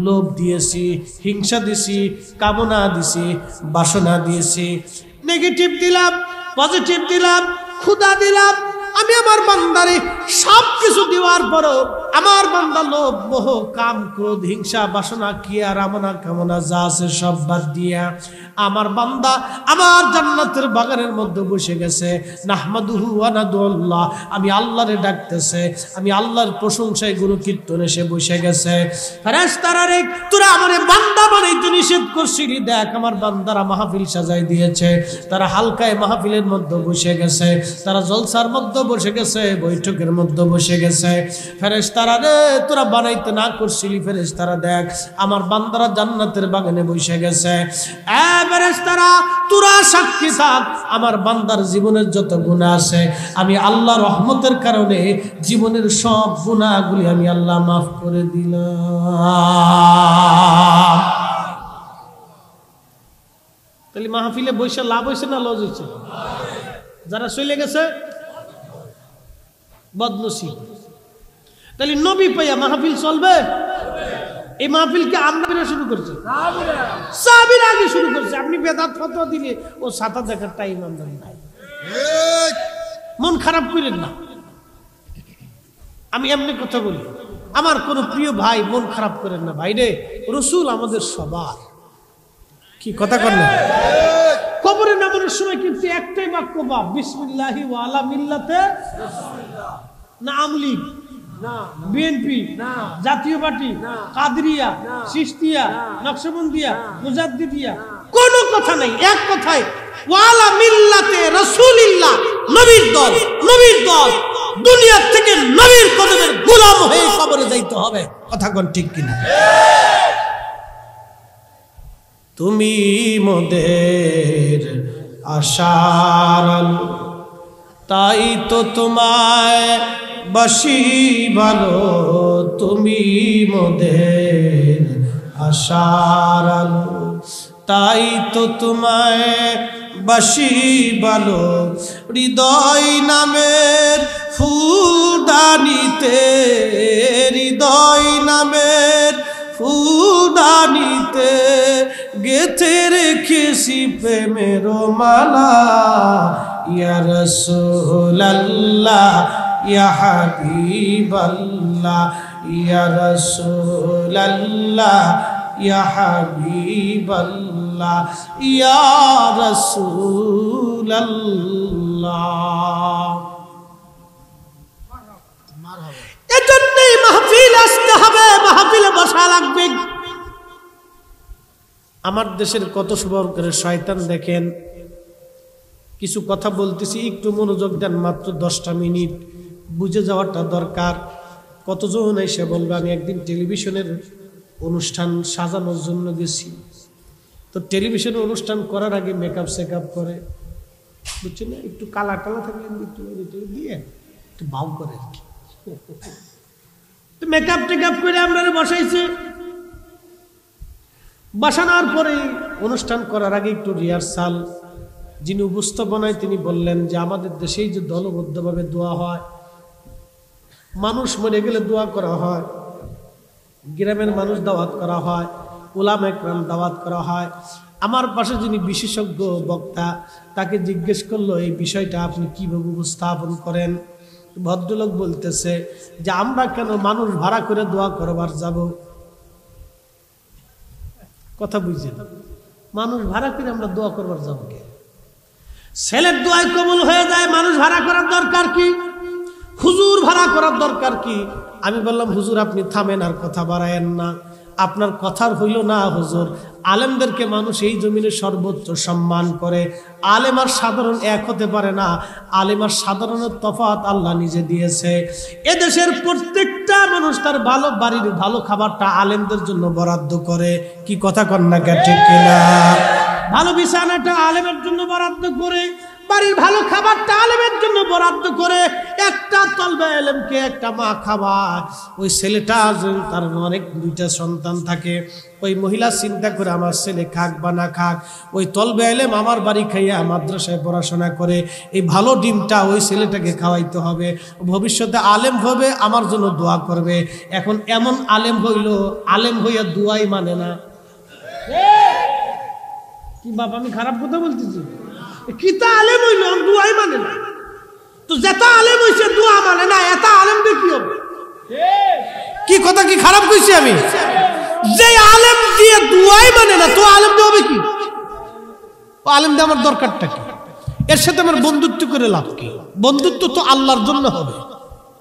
লোভ দিয়েছি, হিংসা দিয়েছি, কামনা দিয়েছি, বাসনা দিয়েছি, নেগেটিভ দিলাম, পজিটিভ দিলাম, ক্ষুধা দিলাম। আমি আমার বান্দারে সব কিছু দেওয়ার পরও আমার বান্দা লোভ, মোহ, কাম, ক্রোধ, হিংসা, বাসনা, কিয়া, রামনা, কামনা যা আছে সব বাদ দিয়া আমার বান্দা আমার জান্নাতের বাগানের মধ্যে বসে গেছে। নাহমাদুহু ওয়া নাদুল্লাহ, আমি আল্লাহরে ডাকতেছে, আমি আল্লাহর প্রশংসায় গুরু কীর্তনে সে বসে গেছে। ফেরেশতারা রে, তোরা আমারে বান্দা বানাইতে নিষেধ করছিলি, দেখ আমার বান্দারা মাহফিল সাজাই দিয়েছে, তারা হালকায় মাহফিলের মধ্যে বসে গেছে, তারা জলসার মধ্যে বসে গেছে, বৈঠকের মধ্যে বসে গেছে। ফেরেশতারা রে, তোরা বানাইতে না করছিলি, ফেরেশতারা দেখ আমার বান্দারা জান্নাতের বাগানে বসে গেছে। ফেরেশতারা, তোরা সাক্ষী থাক, আমার বান্দার জীবনের যত গুনাহ আছে আমি আল্লাহ রহমতের কারণে জীবনের সব গুনাহগুলি আমি আল্লাহ মাফ করে দিলাম। তাহলে মাহফিলে বসে লাভ হয়েছে না লস হয়েছে? যারা চলে গেছে বদনসিব। তাহলে নবী পাইয়া মাহফিল চলবে? এই মাহফিলকে আমরা শুরু করছি, সাহাবীরা আগে শুরু করছে। আপনি বেদাত ফতোয়া দিলে ও ছাতা দেখার টাইম আমরা নাই। মন খারাপ করেন না, আমি এমনি কথা বলি। আমার কোন প্রিয় ভাই মন খারাপ করেন না ভাই রে, রাসূল আমাদের সবার। কি কথা করেন? কবরে নামানোর সময় কিন্তু একটাই বাক্য বা বিসমিল্লাহি ওয়া আলা মিল্লাতে রাসূলিল্লাহ। না আমলিগ, না বিএনপি, না জাতীয় পার্টি, কাদরিয়া, চিশতিয়া, নকশবন্দিয়া, মুজাদ্দিদিয়া, কোনো কথা নাই। এক কথায় ওয়ালা মিল্লাতে রাসূলিল্লাহ, নবীর দল, নবীর দল। দুনিয়া থেকে নবীর কদমের গোলাম হয়ে কবরে যাইতে হবে। কথা কোন ঠিক কিনা? তুমি মোদের আশার আলো, তাই তো তোমায় বাসি ভালো। তুমি মোদের আশার আলো, তাই তো তোমায় বাসি ভালো। হৃদয় নামের ফুলদানিতে, হৃদয় নামের ফুলদানিতে গেথে রেখেছি প্রেমের মালা। ইয়া রাসূলুল্লাহ, ইয়া হাবিবাল্লাহ, ইয়া রাসূলুল্লাহ, ইয়া হাবিবাল্লাহ, ইয়া রাসূলুল্লাহ। এজন্যই মাহফিল আসতে হবে, মাহফিলে বসা লাগবে। আমার দেশের কত সবর করে শয়তান দেখেন। কিছু কথা বলতেছি, একটু মনোযোগ দেন, মাত্র 10টা মিনিট বুঝে যাওয়াটা দরকার। কতজন এসে বলবে আমি একদিন টেলিভিশনের অনুষ্ঠান সাজানোর জন্য গেছি, তো টেলিভিশনের অনুষ্ঠান করার আগে মেকআপ সেকআপ করে, বুঝছেন না, একটু কালা টালা থাকলে একটু দিয়ে একটু বাউ করে আর কি। মেকআপ টেকআপ করে আমরা বসাইছে। বসানোর পরে অনুষ্ঠান করার আগে একটু রিহার্সাল। যিনি উপস্থাপনায় তিনি বললেন যে আমাদের দেশেই যে দলবদ্ধভাবে দোয়া হয়, মানুষ মরে গেলে দোয়া করা হয়, গ্রামের মানুষ দাওয়াত করা হয়, উলামা একরাম দাওয়াত করা হয়। আমার পাশে যিনি বিশেষজ্ঞ বক্তা, তাকে জিজ্ঞেস করলো এই বিষয়টা আপনি কিভাবে উপস্থাপন করেন। ভদ্রলোক বলতেছে যে আমরা কেন মানুষ ভাড়া করে দোয়া করবার যাব? কথা বুঝছেন? মানুষ ভাড়া করে আমরা দোয়া করবার যাবো কে? ছেলের দোয়ায় কবুল হয়ে যায়, মানুষ ভাড়া করার দরকার কি? হুজুর ভাড়া করার দরকার কি? আমি বললাম হুজুর আপনি থামেন, আর কথা বাড়ায়েন না। আপনার কথার হইল না হুজুর। আলেমদেরকে মানুষ এই জমিনে সর্বোচ্চ সম্মান করে। আলেম আর সাধারণ এক হতে পারে না। আলেম আর সাধারণের তফাৎ আল্লাহ নিজে দিয়েছে। এদেশের প্রত্যেকটা মানুষ তার ভালো বাড়ির ভালো খাবারটা আলেমদের জন্য বরাদ্দ করে। কি কথা কন না কে? ঠিক কিনা? ভালো বিছানাটা আলেমের জন্য বরাদ্দ করে, বাড়ির ভালো খাবারটা আলেমের জন্য বরাদ্দ করে। একটা তলবে আলেমকে একটা মা খাওয়ায়, ওই ছেলেটা তার অনেক দুইটা সন্তান থাকে, ওই মহিলা চিন্তা করে আমার ছেলে খাক বা না খাক, ওই তলবে আলেম আমার বাড়ি খাইয়া মাদ্রাসায় পড়াশোনা করে, এই ভালো ডিমটা ওই ছেলেটাকে খাওয়াইতে হবে, ভবিষ্যতে আলেম হবে, আমার জন্য দোয়া করবে। এখন এমন আলেম হইল, আলেম হইয়া দোয়াই মানে না। কি বাবা আমি খারাপ কথা বলতেছি? কিতা আলেম হইল দোয়াই মানে না? তো যেটা আলেম হইছে দোয়া মানে না, এটা আলেম দিয়ে কি হবে? কি কথা কি খারাপ কইছি আমি? যে আলেম দিয়ে দোয়াই মানে না, তো আলেম দিয়ে হবে কি? ও আলেম দিয়ে আমার দরকারটা কি? এর সাথে আমার বন্ধুত্ব করে লাভ কি? বন্ধুত্ব তো আল্লাহর জন্য হবে।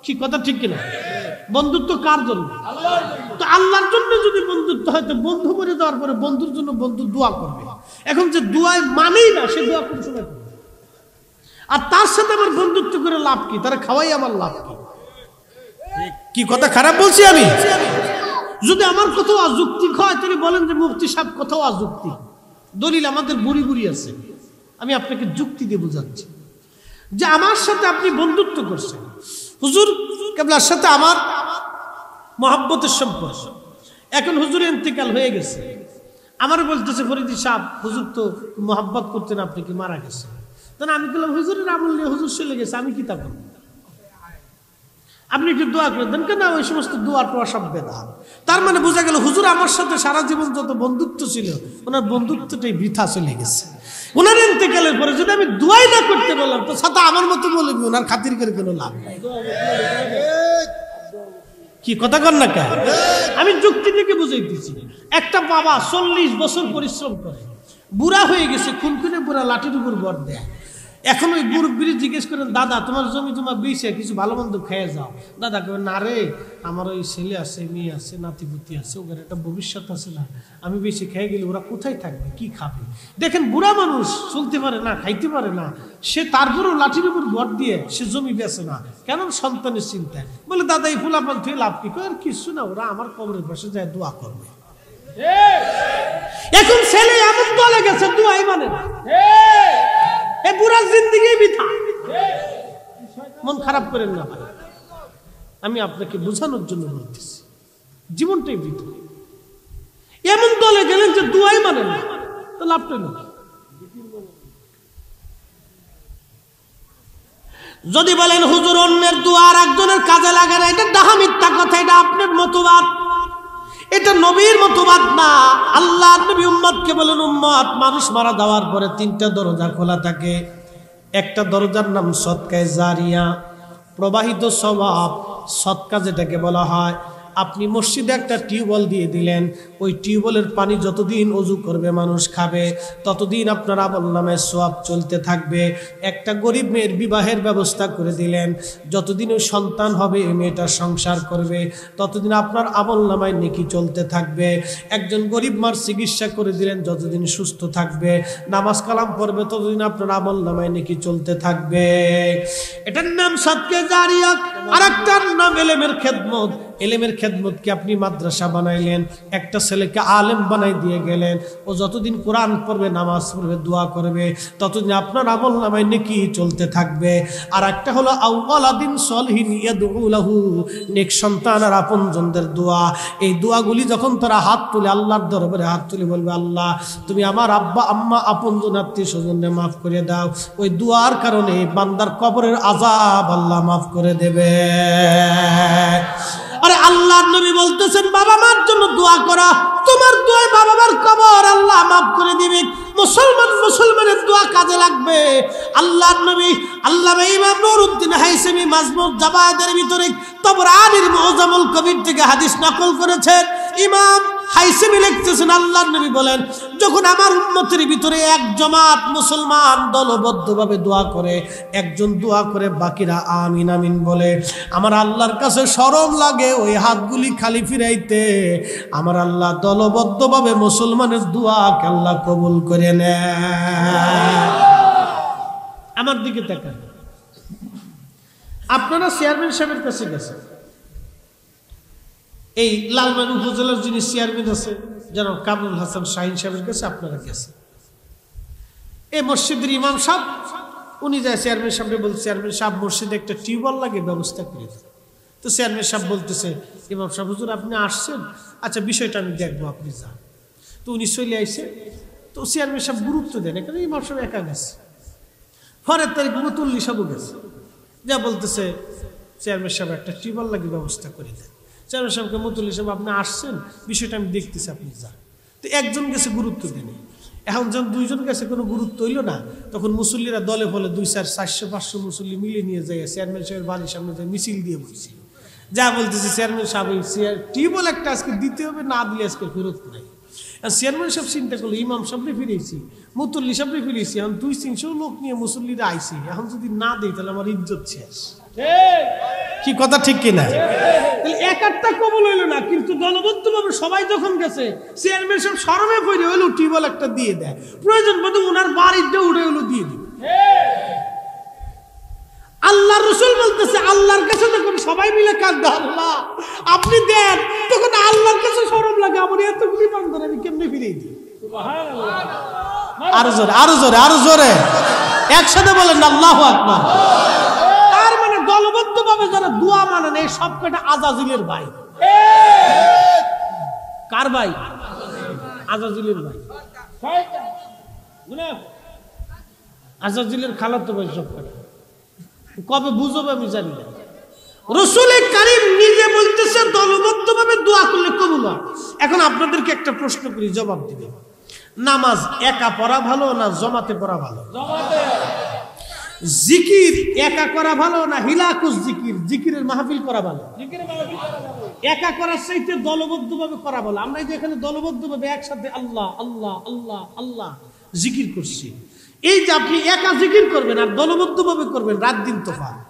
কি কথা ঠিক কিনা? বন্ধুত্ব কার জন্য? তো আল্লাহর জন্য যদি বন্ধুত্ব হয়, তো বন্ধু করে দেওয়ার পরে বন্ধুর জন্য বন্ধু দোয়া করবে। এখন যে দোয়ায় মানেই না, সে দোয়া কোন সময় করবে? আর তার সাথে আমার বন্ধুত্ব করে লাভ কি? তারা খাওয়াই আমার লাভ কি? কি কথা খারাপ বলছি আমি? যদি আমার কোথাও অযৌক্তিক হয় তাহলে বলেন যে মুফতি সাহেব কোথাও অযৌক্তিক। দলিল আমাদের বুড়ি বুড়ি আছে। আমি আপনাকে যুক্তি দিয়ে বোঝাচ্ছি যে আমার সাথে আপনি বন্ধুত্ব করছেন, হুজুর কেবলার সাথে আমার মহব্বতের সম্পর্ক। এখন হুজুরের ইন্তেকাল হয়ে গেছে, আমার বলতেছে ফরিদি সাহেব হুজুর তো মহব্বত করতেন, আপনি কি মারা গেছে? তখন আমি বললাম হুজুরের আমল নিয়ে হুজুর চলে গেছে, আমি কি তা করব? আপনি একটু দোয়া করে দেন। কেন? ওই সমস্ত দোয়া টোয়া সব বেদাত। তার মানে বোঝা গেল হুজুর আমার সাথে সারা জীবন যত বন্ধুত্ব ছিল, ওনার বন্ধুত্বটাই বৃথা চলে গেছে। ওনার ইন্তেকালের পরে যদি আমি দোয়াই না করতে বললাম, তো সাথে আমার মতো বলবি, ওনার খাতির করে কোনো লাভ নাই। কি কথা কর না কেন? আমি যুক্তি থেকে বুঝাইতেছি। একটা বাবা 40 বছর পরিশ্রম করে, বুড়া হয়ে গেছে, খুনখুনে বুড়া, লাঠির উপর ভর দেয়। এখন ওই মুরব্বীরে জিজ্ঞেস করেন, দাদা তোমার জমি জমা বেচে কিছু ভালো মন্দ খেয়ে যাও। দাদা কেন? না রে, আমার ওই ছেলে আছে, মেয়ে আছে, নাতিপুতি আছে, ওখানে একটা ভবিষ্যৎ আছে না, আমি বেশি খেয়ে গেলে ওরা কোথায় থাকবে, কি খাবে? দেখেন বুড়া মানুষ চলতে পারে না, খাইতে পারে না, সে তারপরেও লাঠির উপর ভর দিয়ে সে জমি বেচে না। কেন? সন্তানের চিন্তায়। বলে দাদা এই ফুলাপান থেকে লাভ কি? আর কিছু না, ওরা আমার কবরের পাশে যায় দোয়া করবে। এখন ছেলে এমন বলে গেছে দোয়াই মানে না, এ পুরা জিন্দেগি বৃথা। মন খারাপ করেন না ভাই, আমি আপনাকে বোঝানোর জন্য বলতেছি, জীবনটাই বৃথা। এমন দলে গেলেন যে দোয়াই মানে না, তো লাভটা না। যদি বলেন হুজুর অন্যের দোয়া আর একজনের কাজে লাগে না, এটা ডাহা মিথ্যা কথা, এটা আপনার মতবাদ, এটা নবীর মতবাদ না। আল্লাহ নবী উম্মতকে বলেন, উম্মত মানুষ মারা যাওয়ার পরে 3টা দরজা খোলা থাকে। একটা দরজার নাম সদকায়ে জারিয়া, প্রবাহিত সওয়াব, সদকা যেটাকে বলা হয়। আপনি মসজিদে একটা টিউবওয়েল দিয়ে দিলেন, ওই টিউবওয়েলের পানি যতদিন ওযু করবে মানুষ খাবে, ততদিন আপনার আমলনামায় সওয়াব চলতে থাকবে। একটা গরিব মেয়ের বিবাহের ব্যবস্থা করে দিলেন, যতদিন ওই সন্তান হবে মেয়েটা সংসার করবে, ততদিন আপনার আমলনামায় নেকি চলতে থাকবে। একজন গরিব মার চিকিৎসা করে দিলেন, যতদিন সুস্থ থাকবে, নামাজ কালাম পড়বে, ততদিন আপনার আমলনামায় নেকি চলতে থাকবে। এটার নাম সদকায়ে জারিয়া। আরেকটার নাম ইলমের খেদমত। এলেমের খেদমতকে আপনি মাদ্রাসা বানাইলেন, একটা ছেলেকে আলেম বানাই দিয়ে গেলেন। ও যতদিন কোরআন পড়বে, নামাজ পড়বে, দোয়া করবে, ততদিন আপনার আমল নামায় নেকি চলতে থাকবে। আর একটা হলো আউওয়ালাদিন সলিহিন ইয়াদউ লাহু, নেক সন্তান আর আপনজনদের দোয়া। এই দোয়াগুলি যখন তারা হাত তুলে আল্লাহর দরবারে হাত তুলে বলবে, আল্লাহ তুমি আমার আব্বা আম্মা আপনজন আত্মীয় স্বজনদের মাফ করে দাও, ওই দোয়ার কারণে বান্দার কবরের আযাব আল্লাহ মাফ করে দেবে। আরে আল্লাহর নবী বলতেছেন, বাবা মার জন্য দোয়া করা, তোমার দোয়ায় বাবা মার কবর আল্লাহ মাফ করে দিবে। মুসলমানের দোয়া কাজে লাগবে। আল্লাহর নবী আল্লামা ইমাম নুরউদ্দিন হাইসামি মাজমুউদ জাওয়াদের ভিতরে তাবরানীর মুআজ্জামুল কবির থেকে হাদিস নকল করেছেন। ইমাম হাইসামি লিখতেছেন, আল্লাহর নবী বলেন, যখন আমার উম্মতের ভিতরে এক জামাত মুসলমান দলবদ্ধভাবে দোয়া করে, একজন দোয়া করে বাকিরা আমিন আমিন বলে, আমার আল্লাহর কাছে শরম লাগে ওই হাতগুলি খালি ফিরাইতে। আমার আল্লাহ দলবদ্ধভাবে মুসলমানের দোয়াকে আল্লাহ কবুল করে নেয়। আমার দিকে তাকান, আপনারা চেয়ারম্যান সাহেবের কাছে গেছেন, এই লালমাই উপজেলার যিনি চেয়ারম্যান আছে জনাব কামরুল হাসান শাহিন সাহেবের কাছে আপনারা গেছেন। এই মসজিদের ইমাম সাহেব উনি যায় চেয়ারম্যান সাহেবকে বলছে, চেয়ারম্যান সাহেব মসজিদে একটা টিউবওয়েল লাগে, ব্যবস্থা করে দেন। তো চেয়ারম্যান সাহেব বলতেছে, ইমাম সাহেব হুজুর আপনি আসছেন, আচ্ছা বিষয়টা আমি দেখবো, আপনি যান। তো উনি চলে আইসে। তো চেয়ারম্যান সাহেব গুরুত্ব দেন, এখানে ইমাম সাহেব একা গেছে। পরের তারিখ মতুল্লি সাহেবও গেছে, যা বলতেছে চেয়ারম্যান সাহেব একটা টিউবওয়েল লাগে, ব্যবস্থা করে দেন। চেয়ারম্যান সাহেবকে মতুল্লি সাহেব আপনি আসছেন, বিষয়টা আমি দেখতেছি, আপনি যান। তো একজন গেছে, গুরুত্ব দেন। এখন যখন দুইজন গেছে কোনো গুরুত্ব হইল না, তখন মুসল্লিরা দলে ফলে 200-400-500 মুসল্লি মিলে নিয়ে যায় চেয়ারম্যান সাহেবের বাড়ির সামনে যায় মিছিল দিয়ে বলছে, যা বলতেছে চেয়ারম্যান সাহেব টিউবওয়েল একটা আজকে দিতে হবে, না দিলে আজকে ফেরত নাই। চেয়ারম্যান সাহেব চিন্তা করলো, ইমাম সাহেবরে ফিরেছি, মুতুল্লি সাহেবরে ফিরেছি, এখন 200-300 লোক নিয়ে মুসল্লিরা আইছি, এখন যদি না দেয় তাহলে আমার ইজ্জত শেষ। কি কথা ঠিক কিনা? এক একটা কবল হইল না, কিন্তু দলবদ্ধভাবে সবাই যখন গেছে, চেয়ারম্যান সাহেব শরমে পড়ে হইলো টিউবওয়েল একটা দিয়ে দেয়, প্রয়োজন বোধ ওনার বাড়িতে উঠে হইলো দিয়ে দিবে। আল্লাহ রাসূল বলতেছে, আল্লাহর কাছে যখন সবাই মিলে কাঁদবে, আল্লাহ আপনি দেন, তখন আল্লাহর কাছে শরম লাগে, আমার এতগুলি বান্দার আমি কেমনে ফিরিয়ে দিই। আরো জোরে, আরো জোরে, আরো জোরে একসাথে বলেন আল্লাহু আকবার। তার মানে দলবদ্ধভাবে যারা দোয়া মানেন, এই সব কটা আজাজিলের ভাই। কার ভাই? আজাজিলের ভাই, আজাজিলের খালাতো ভাই সব কটা। কবে বুঝবে আমি জানি না। রাসূল কারীম নিজে বলতেছে দলবদ্ধভাবে দোয়া করলে কবুল হয়। এখন আপনাদেরকে একটা প্রশ্ন করি, জবাব দিবেন। নামাজ একা পড়া ভালো না জমাতে পড়া ভালো? জিকির একা করা ভালো না হিলাকুস জিকির, জিকিরের মাহফিল করা ভালো? একা করার চাইতে দলবদ্ধভাবে করা ভালো। আমরা এই যে এখানে দলবদ্ধভাবে একসাথে আল্লাহ আল্লাহ আল্লাহ আল্লাহ জিকির করছি, এই যে আপনি একা জিকির করবেন আর দলবদ্ধভাবে করবেন, রাত দিন তফাৎ।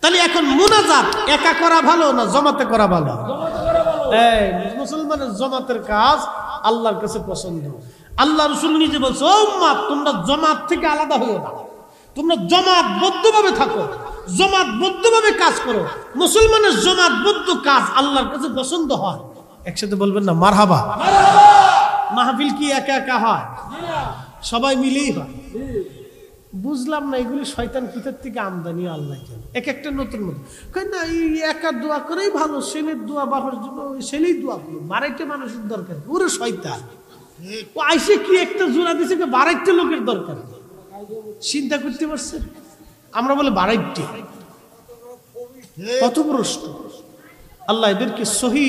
তাহলে এখন মুনাজাত একা করা ভালো না জমাতে করা ভালো? এই মুসলমানের জমাতের কাজ আল্লাহর কাছে পছন্দ। আল্লাহ রাসূল নিজে বলছে, ও উম্মত তোমরা জমাত থেকে আলাদা হইও না, তোমরা জমাতবদ্ধভাবে থাকো, জমাতবদ্ধভাবে কাজ করো। মুসলমানের জমাতবদ্ধ কাজ আল্লাহর কাছে পছন্দ হয়। একসাথে বলবেন না মারহাবা। মাহফিল কি একা একা হয়? সবাই মিলেই হয়। বুঝলাম না এগুলি শয়তান কোথা থেকে আমদানি আল্লাহ কেন এক একটা নতুন নতুন না, এই একা দোয়া করেই ভালো, ছেলের দোয়া বাবার জন্য ছেলেই দোয়া করলো, বাড়াইতে মানুষের দরকার, পুরো শয়তান। ও আইসে কি একটা জোড়া দিছে, বাড়াইতে লোকের দরকার, চিন্তা করতে পারছেন? আমরা বলে বাড়াইতে, কত প্রশ্ন। আল্লাহ এদেরকে সহি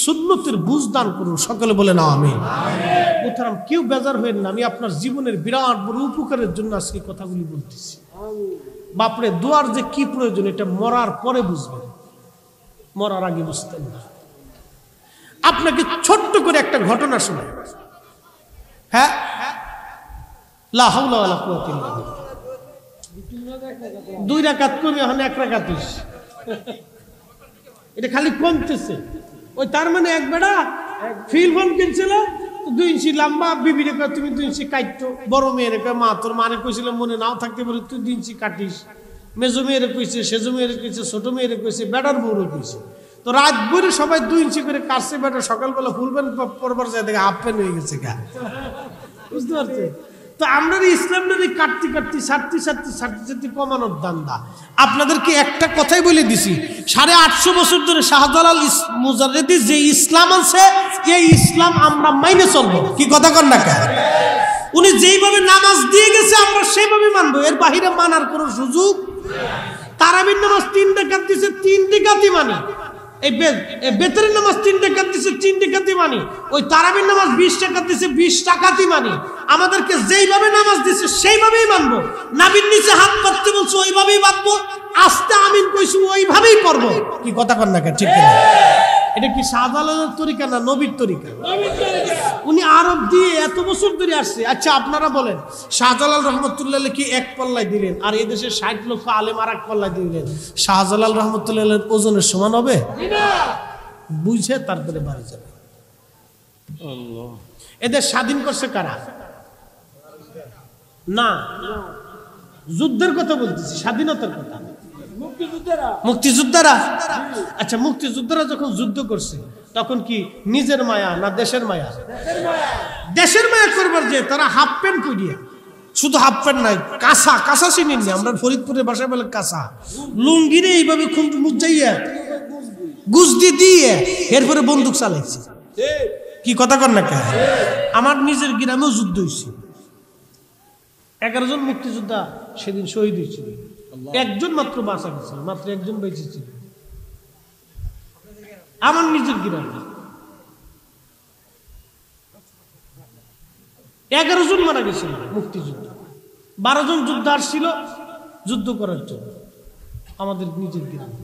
সুন্নতের বুঝ দান করুন, সকলে বলেন আমিন। মোহতারাম, কেউ বেজার হবেন না, আমি আপনার জীবনের বিরাট বড় উপকারের জন্য আজকে কথাগুলি বলতেছি। বাপরে দোয়ার যে কি প্রয়োজন এটা মরার পরে বুঝবেন, মরার আগে বুঝতেন না। আপনাকে ছোট্ট করে একটা ঘটনা শোনাই। হ্যাঁ, লা হাওলা ওয়ালা কুওয়াতা ইল্লা বিল্লাহ। 2 রাকাত কমে এখন 1 রাকাত হইছে, এটা খালি কমতেছে। ওই তার মানে এক বেড়া ফিল ফোন কিনছিল 2 ইঞ্চি লম্বা, বিবিরে কয় তুমি 2 ইঞ্চি কাটতো, বড় মেয়েরে কয় মা তোর মানে কইছিল মনে নাও থাকতে পারে তুই 2 ইঞ্চি কাটিস, মেজো মেয়েরে কইছে, সেজো মেয়েরে কইছে, ছোট মেয়েরে কইছে, বেড়ার বউরে কইছে। তো রাত ভরে সবাই 2 ইঞ্চি করে কাটছে বেটা, সকালবেলা ফুল প্যান্ট পরবার যায় দেখে হাফ প্যান্ট হয়ে গেছে গা। বুঝতে পারছেন? তো আমরা ইসলামটা কাটতে কাটতে ছাড়তে কমানোর দান্দা। আপনাদেরকে একটা কথাই বলে দিছি, 850 বছর ধরে শাহজালাল মুজাররিদি যে ইসলাম আছে, এই ইসলাম আমরা মাইনে চলবো। কি কথা কন না কেন? উনি যেইভাবে নামাজ দিয়ে গেছে আমরা সেইভাবে মানবো, এর বাহিরে মানার কোনো সুযোগ। তারাবির নামাজ 3 রাকাত দিছে, 3 রাকাতই মানি। এই বেতরের নামাজ 3 রাকাত দিছে, 3 রাকাতই মানি। ওই তারাবির নামাজ 20 রাকাত দিছে, 20 রাকাতই মানি। আমাদেরকে যেইভাবে নামাজ দিছে সেইভাবেই মানবো। নাবির নিচে হাত পাততে বলছে ওইভাবেই বাঁধবো, আস্তে আমিন কইছি ওইভাবেই পড়বো। কি কথা কন না কেন? ঠিক কিনা? এটা কি শাহজালালের তরিকা না নবীর তরিকা? উনি আরব দিয়ে এত বছর ধরে আসছে। আচ্ছা আপনারা বলেন, শাহজালাল রহমতুল্লাহ কি এক পাল্লায় দিলেন, আর এই দেশের 60 লক্ষ আলেম আর এক পাল্লায় দিলেন, শাহজালাল রহমতুল্লাহ ওজনের সমান হবে? বুঝে তারপরে বাড়ি যাবে। এদের স্বাধীন করছে কারা? না, যুদ্ধের কথা বলতেছি, স্বাধীনতার কথা। মুক্তিযোদ্ধারা। আচ্ছা, মুক্তিযোদ্ধারা যখন যুদ্ধ করছে তখন কি নিজের মায়া না দেশের মায়া? দেশের মায়া করবার যে তারা হাফ প্যান্ট পরিয়ে, শুধু হাফ প্যান্ট নাই, কাঁসা চিনি আমরা ফরিদপুরের ভাষায় বলে কাঁসা, লুঙ্গিরে এইভাবে খুব মুজাইয়া গুজদি দিয়ে এরপরে বন্দুক চালাইছে। কি কথা কর না কেন? আমার নিজের গ্রামেও যুদ্ধ হয়েছে, 11 জন মুক্তিযোদ্ধা সেদিন শহীদ হয়েছিল, একজন মাত্র বাঁচা গেছিল, মাত্র একজন বেঁচে ছিল। আমার নিজের গ্রামে 11 জন মারা গেছিল মুক্তিযুদ্ধ, 12 জন যুদ্ধ আসছিল যুদ্ধ করার জন্য আমাদের নিজের গ্রামে।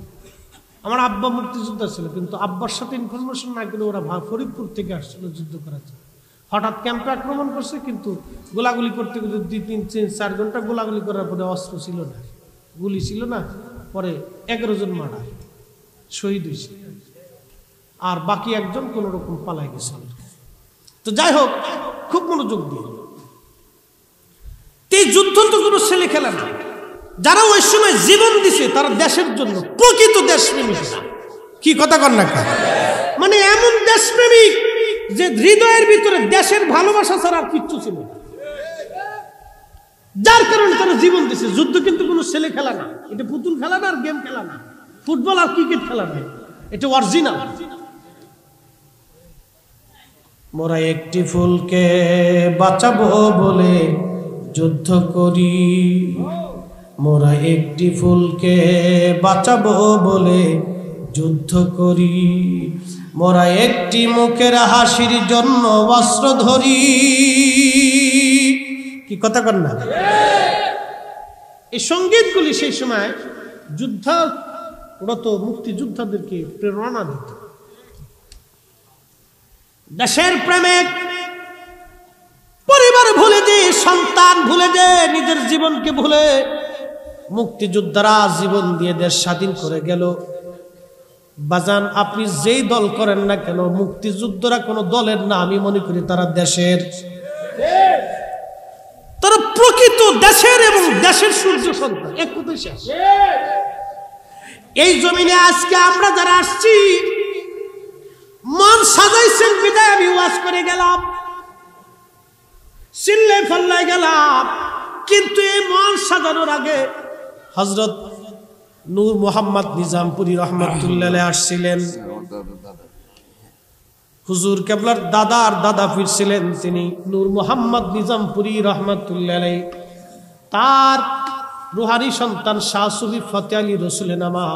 আমার আব্বা মুক্তিযোদ্ধা ছিল, কিন্তু আব্বার সাথে ইনফরমেশন না করে ওরা ফরিদপুর থেকে আসছিল যুদ্ধ করার জন্য। হঠাৎ ক্যাম্পে আক্রমণ করছে, কিন্তু গোলাগুলি করতে করতে 2-3-4 ঘন্টা গোলাগুলি করার পরে অস্ত্র ছিল না, গুলি ছিল না, পরে 11 জন মারা শহীদ হয়েছে, আর বাকি একজন কোন রকম পালাই গেছে। তো যাই হোক, খুব মনোযোগ দিয়ে, এই যুদ্ধ তো কোনো ছেলে খেলা না। যারা ওই সময় জীবন দিছে তারা দেশের জন্য প্রকৃত দেশপ্রেমিক। কি কথা কন না কেন? মানে এমন দেশপ্রেমিক যে হৃদয়ের ভিতরে দেশের ভালোবাসা ছাড়া আর কিচ্ছু ছিল না, যার কারণে তারা জীবন দিছে। যুদ্ধ কিন্তু কোনো ছেলে খেলা না, এটা পুতুল খেলা না, আর গেম খেলা না, ফুটবল আর ক্রিকেট খেলা না, এটা অরিজিনাল। মোরা একটি ফুলকে বাঁচাবো বলে যুদ্ধ করি, মোরা একটি ফুলকে বাঁচাবো বলে যুদ্ধ করি, মোরা একটি মুখের হাসির জন্য অস্ত্র ধরি। কি কথা কর না? এই সঙ্গীতগুলি সেই সময় যুদ্ধরত মুক্তিযোদ্ধাদেরকে প্রেরণা দিত। দেশের প্রেমে পরিবার ভুলে যে, সন্তান ভুলে যে, নিজের জীবনকে ভুলে মুক্তিযোদ্ধারা জীবন দিয়ে দেশ স্বাধীন করে গেল। বাজান, আপনি যেই দল করেন না কেন, মুক্তিযোদ্ধারা কোনো দলের না, আমি মনে করি তারা দেশের, তারা প্রকৃত দেশের এবং দেশের সূর্য সন্তান। এক কথাই শেষ। এই জমিনে আজকে আমরা যারা আসছি, মন সাজাইছেন বিদায় আমি ওয়াজ করে গেলাম, চিল্লে ফাল্লায় গেলাম, কিন্তু এই মন সাজানোর আগে হযরত নূর মোহাম্মদ নিজামপুরী রহমাতুল্লাহ আসছিলেন। হুজুর কেবলার দাদার দাদা পীর ছিলেন তিনি নূর মোহাম্মদ নিজামপুরী রহমাতুল্লাহ। তার রুহানি সন্তান শাহ সুফি ফতে আলী রসুলেনামা,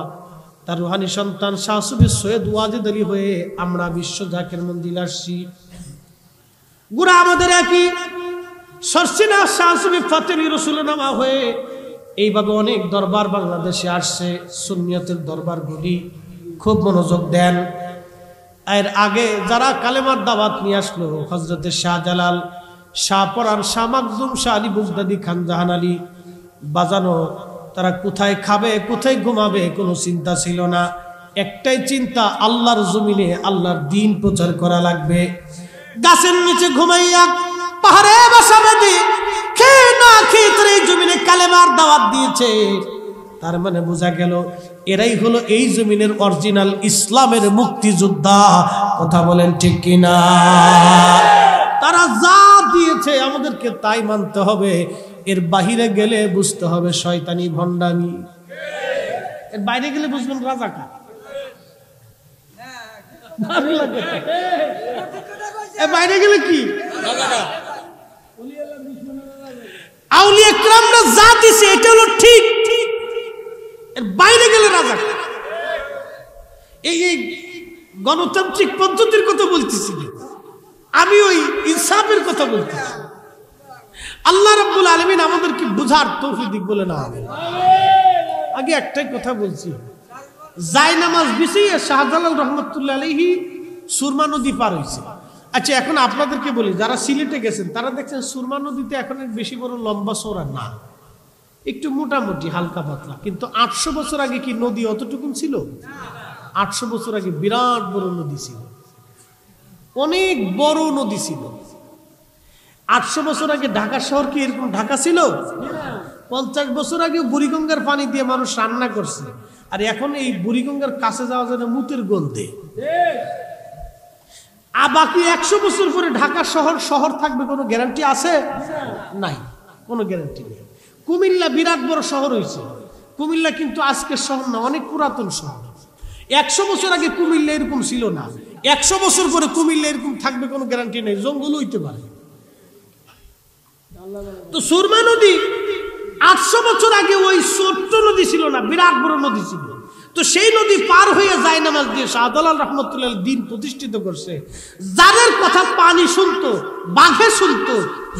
তার রুহানি সন্তান শাহ সুফি সৈয়দ ওয়াজেদ আলী হয়ে আমরা বিশ্ব জাকের মন্দির আসছি। গুড়া আমাদের একই সরসিনা শাহ সুফি ফতে আলী রসুলেনামা হয়ে এইভাবে অনেক দরবার বাংলাদেশে আসছে, সুন্নিয়তের দরবারগুলি। খুব মনোযোগ দেন। এর আগে যারা কালেমার দাওয়াত নিয়ে আসলো, হযরতে শাহজালাল, শাহ পরান, শাহ মাকজুম, শাহ আলী বুগদাদি, খান জাহান আলী বাজানো, তারা কোথায় খাবে কোথায় ঘুমাবে কোনো চিন্তা ছিল না। একটাই চিন্তা, আল্লাহর জমিনে আল্লাহর দ্বীন প্রচার করা লাগবে। গাছের নিচে ঘুমাইয়া, পাহাড়ে বাসা বেঁধে, খেয়ে না খেয়ে তারা এই জমিনে কালেমার দাওয়াত দিয়েছে। তার মানে বোঝা গেল এরাই হলো এই জমিনের অরিজিনাল ইসলামের মুক্তিযোদ্ধা। কথা বলেন ঠিক কিনা? তারা যা দিয়েছে আমাদেরকে তাই মানতে হবে, এর বাহিরে গেলে বুঝতে হবে শয়তানি ভণ্ডামি। এর বাইরে গেলে বুঝবেন রাজাকার। এর বাইরে গেলে কি আউলিয়া কেরামরা যা দিছে এটা হলো ঠিক, এর বাইরে গেলে রাজাকার। এই গণতান্ত্রিক পদ্ধতির কথা বলতেছি, আমি ওই ইনসাফের কথা বলতেছি। আল্লাহ রাব্বুল আলামিন আমাদেরকে বুঝার তৌফিক দিক বলে না। আগে একটাই কথা বলছি, জায়নামাজ বিছিয়ে শাহজালাল রহমতুল্লাহ আলাইহি সুরমা নদী পার হয়েছে। আচ্ছা এখন আপনাদেরকে বলি, যারা সিলেটে গেছেন তারা দেখছেন সুরমা নদীতে এখন বেশি বড় লম্বা চওড়া না, একটু মোটামুটি হালকা পাতলা। কিন্তু 800 বছর আগে কি নদী অতটুকুন ছিল? 800 বছর আগে বিরাট বড় নদী ছিল, অনেক বড় নদী ছিল। 800 বছর আগে ঢাকা শহর কি এরকম ঢাকা ছিল? 50 বছর আগে বুড়িগঙ্গার পানি দিয়ে মানুষ রান্না করছে, আর এখন এই বুড়িগঙ্গার কাছে যাওয়া যায় না মুতের গন্ধে। আর বাকি 100 বছর পরে ঢাকা শহর থাকবে কোনো গ্যারান্টি আছে? নাই, কোনো গ্যারান্টি নেই। কুমিল্লা বিরাট বড় শহর হয়েছে, কুমিল্লা কিন্তু আজকের শহর না, অনেক পুরাতন শহর। 100 বছর আগে কুমিল্লা এরকম ছিল না, 100 বছর পরে কুমিল্লা এরকম থাকবে কোনো গ্যারান্টি নেই, জঙ্গল হইতে পারে। তো সুরমা নদী 800 বছর আগে ওই ছোট্ট নদী ছিল না, বিরাট বড় নদী ছিল। তো সেই নদী পার হয়ে জায়নামাজ দিয়ে শাহজালাল রহমতুল্লাহ দিন প্রতিষ্ঠিত করছে। যাদের কথা পানি শুনতো, বাঘে শুনতো,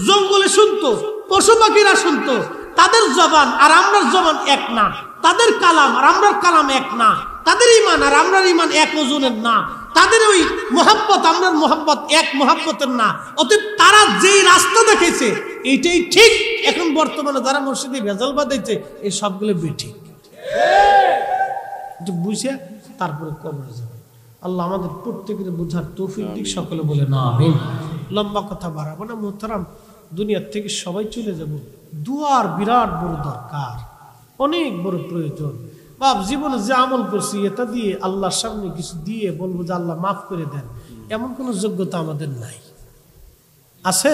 জঙ্গলে শুনতো, পশু পাখিরা শুনতো, তাদের জবান আর আমরার জবান এক না, তাদের কালাম আর আমরার কালাম এক না, তাদের ঈমান আর আমরার ঈমান এক ওজনের না, তাদের ওই মোহাব্বত আমরার মোহাব্বত এক মোহাব্বতের না। অতএব তারা যেই রাস্তা দেখেছে এইটাই ঠিক। এখন বর্তমানে যারা মসজিদে ভেজাল বাঁধাইছে এই সবগুলো বেঠিক। বুঝে তারপরে কবরে যাবে। আল্লাহ আমাদের প্রত্যেকের বুঝার তৌফিক দিক, সকলে বলে না আমিন। লম্বা কথা বাড়াবো না মোহতারাম, দুনিয়ার থেকে সবাই চলে যাব, দুয়ার বিরাট বড় দরকার, অনেক বড় প্রয়োজন। বাপ জীবনে যে আমল করছি এটা দিয়ে আল্লাহর সামনে কিছু দিয়ে বলবো যে আল্লাহ মাফ করে দেন, এমন কোন যোগ্যতা আমাদের নাই। আছে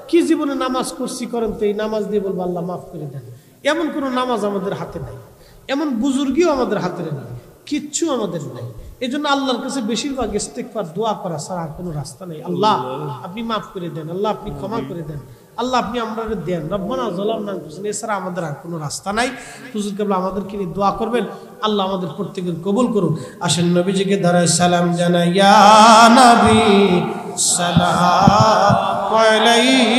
কি জীবনে নামাজ করছি করেন তো এই নামাজ দিয়ে বলবো আল্লাহ মাফ করে দেন, এমন কোন নামাজ আমাদের হাতে নাই, এমন বুজুর্গিও আমাদের হাতে নেই, কিচ্ছু আমাদের নাই। এই জন্য আল্লাহর কাছে বেশিরভাগ ইস্তেগফার দোয়া করা ছাড়া আর কোনো রাস্তা নেই। আল্লাহ আপনি মাফ করে দেন, আল্লাহ আপনি ক্ষমা করে দেন, আল্লাহ আপনি আমাদের দেন, রব্বানা যালামনা আনফুসানা, এছাড়া আমাদের আর কোনো রাস্তা নাই। হুজুর কেবল আমাদেরকে নিয়ে দোয়া করবেন, আল্লাহ আমাদের প্রত্যেকের কবুল করুন। আসেন নবীজিকে দাঁড়ায় সালাম জানাই, ইয়া নবী সালাম আলাইহি।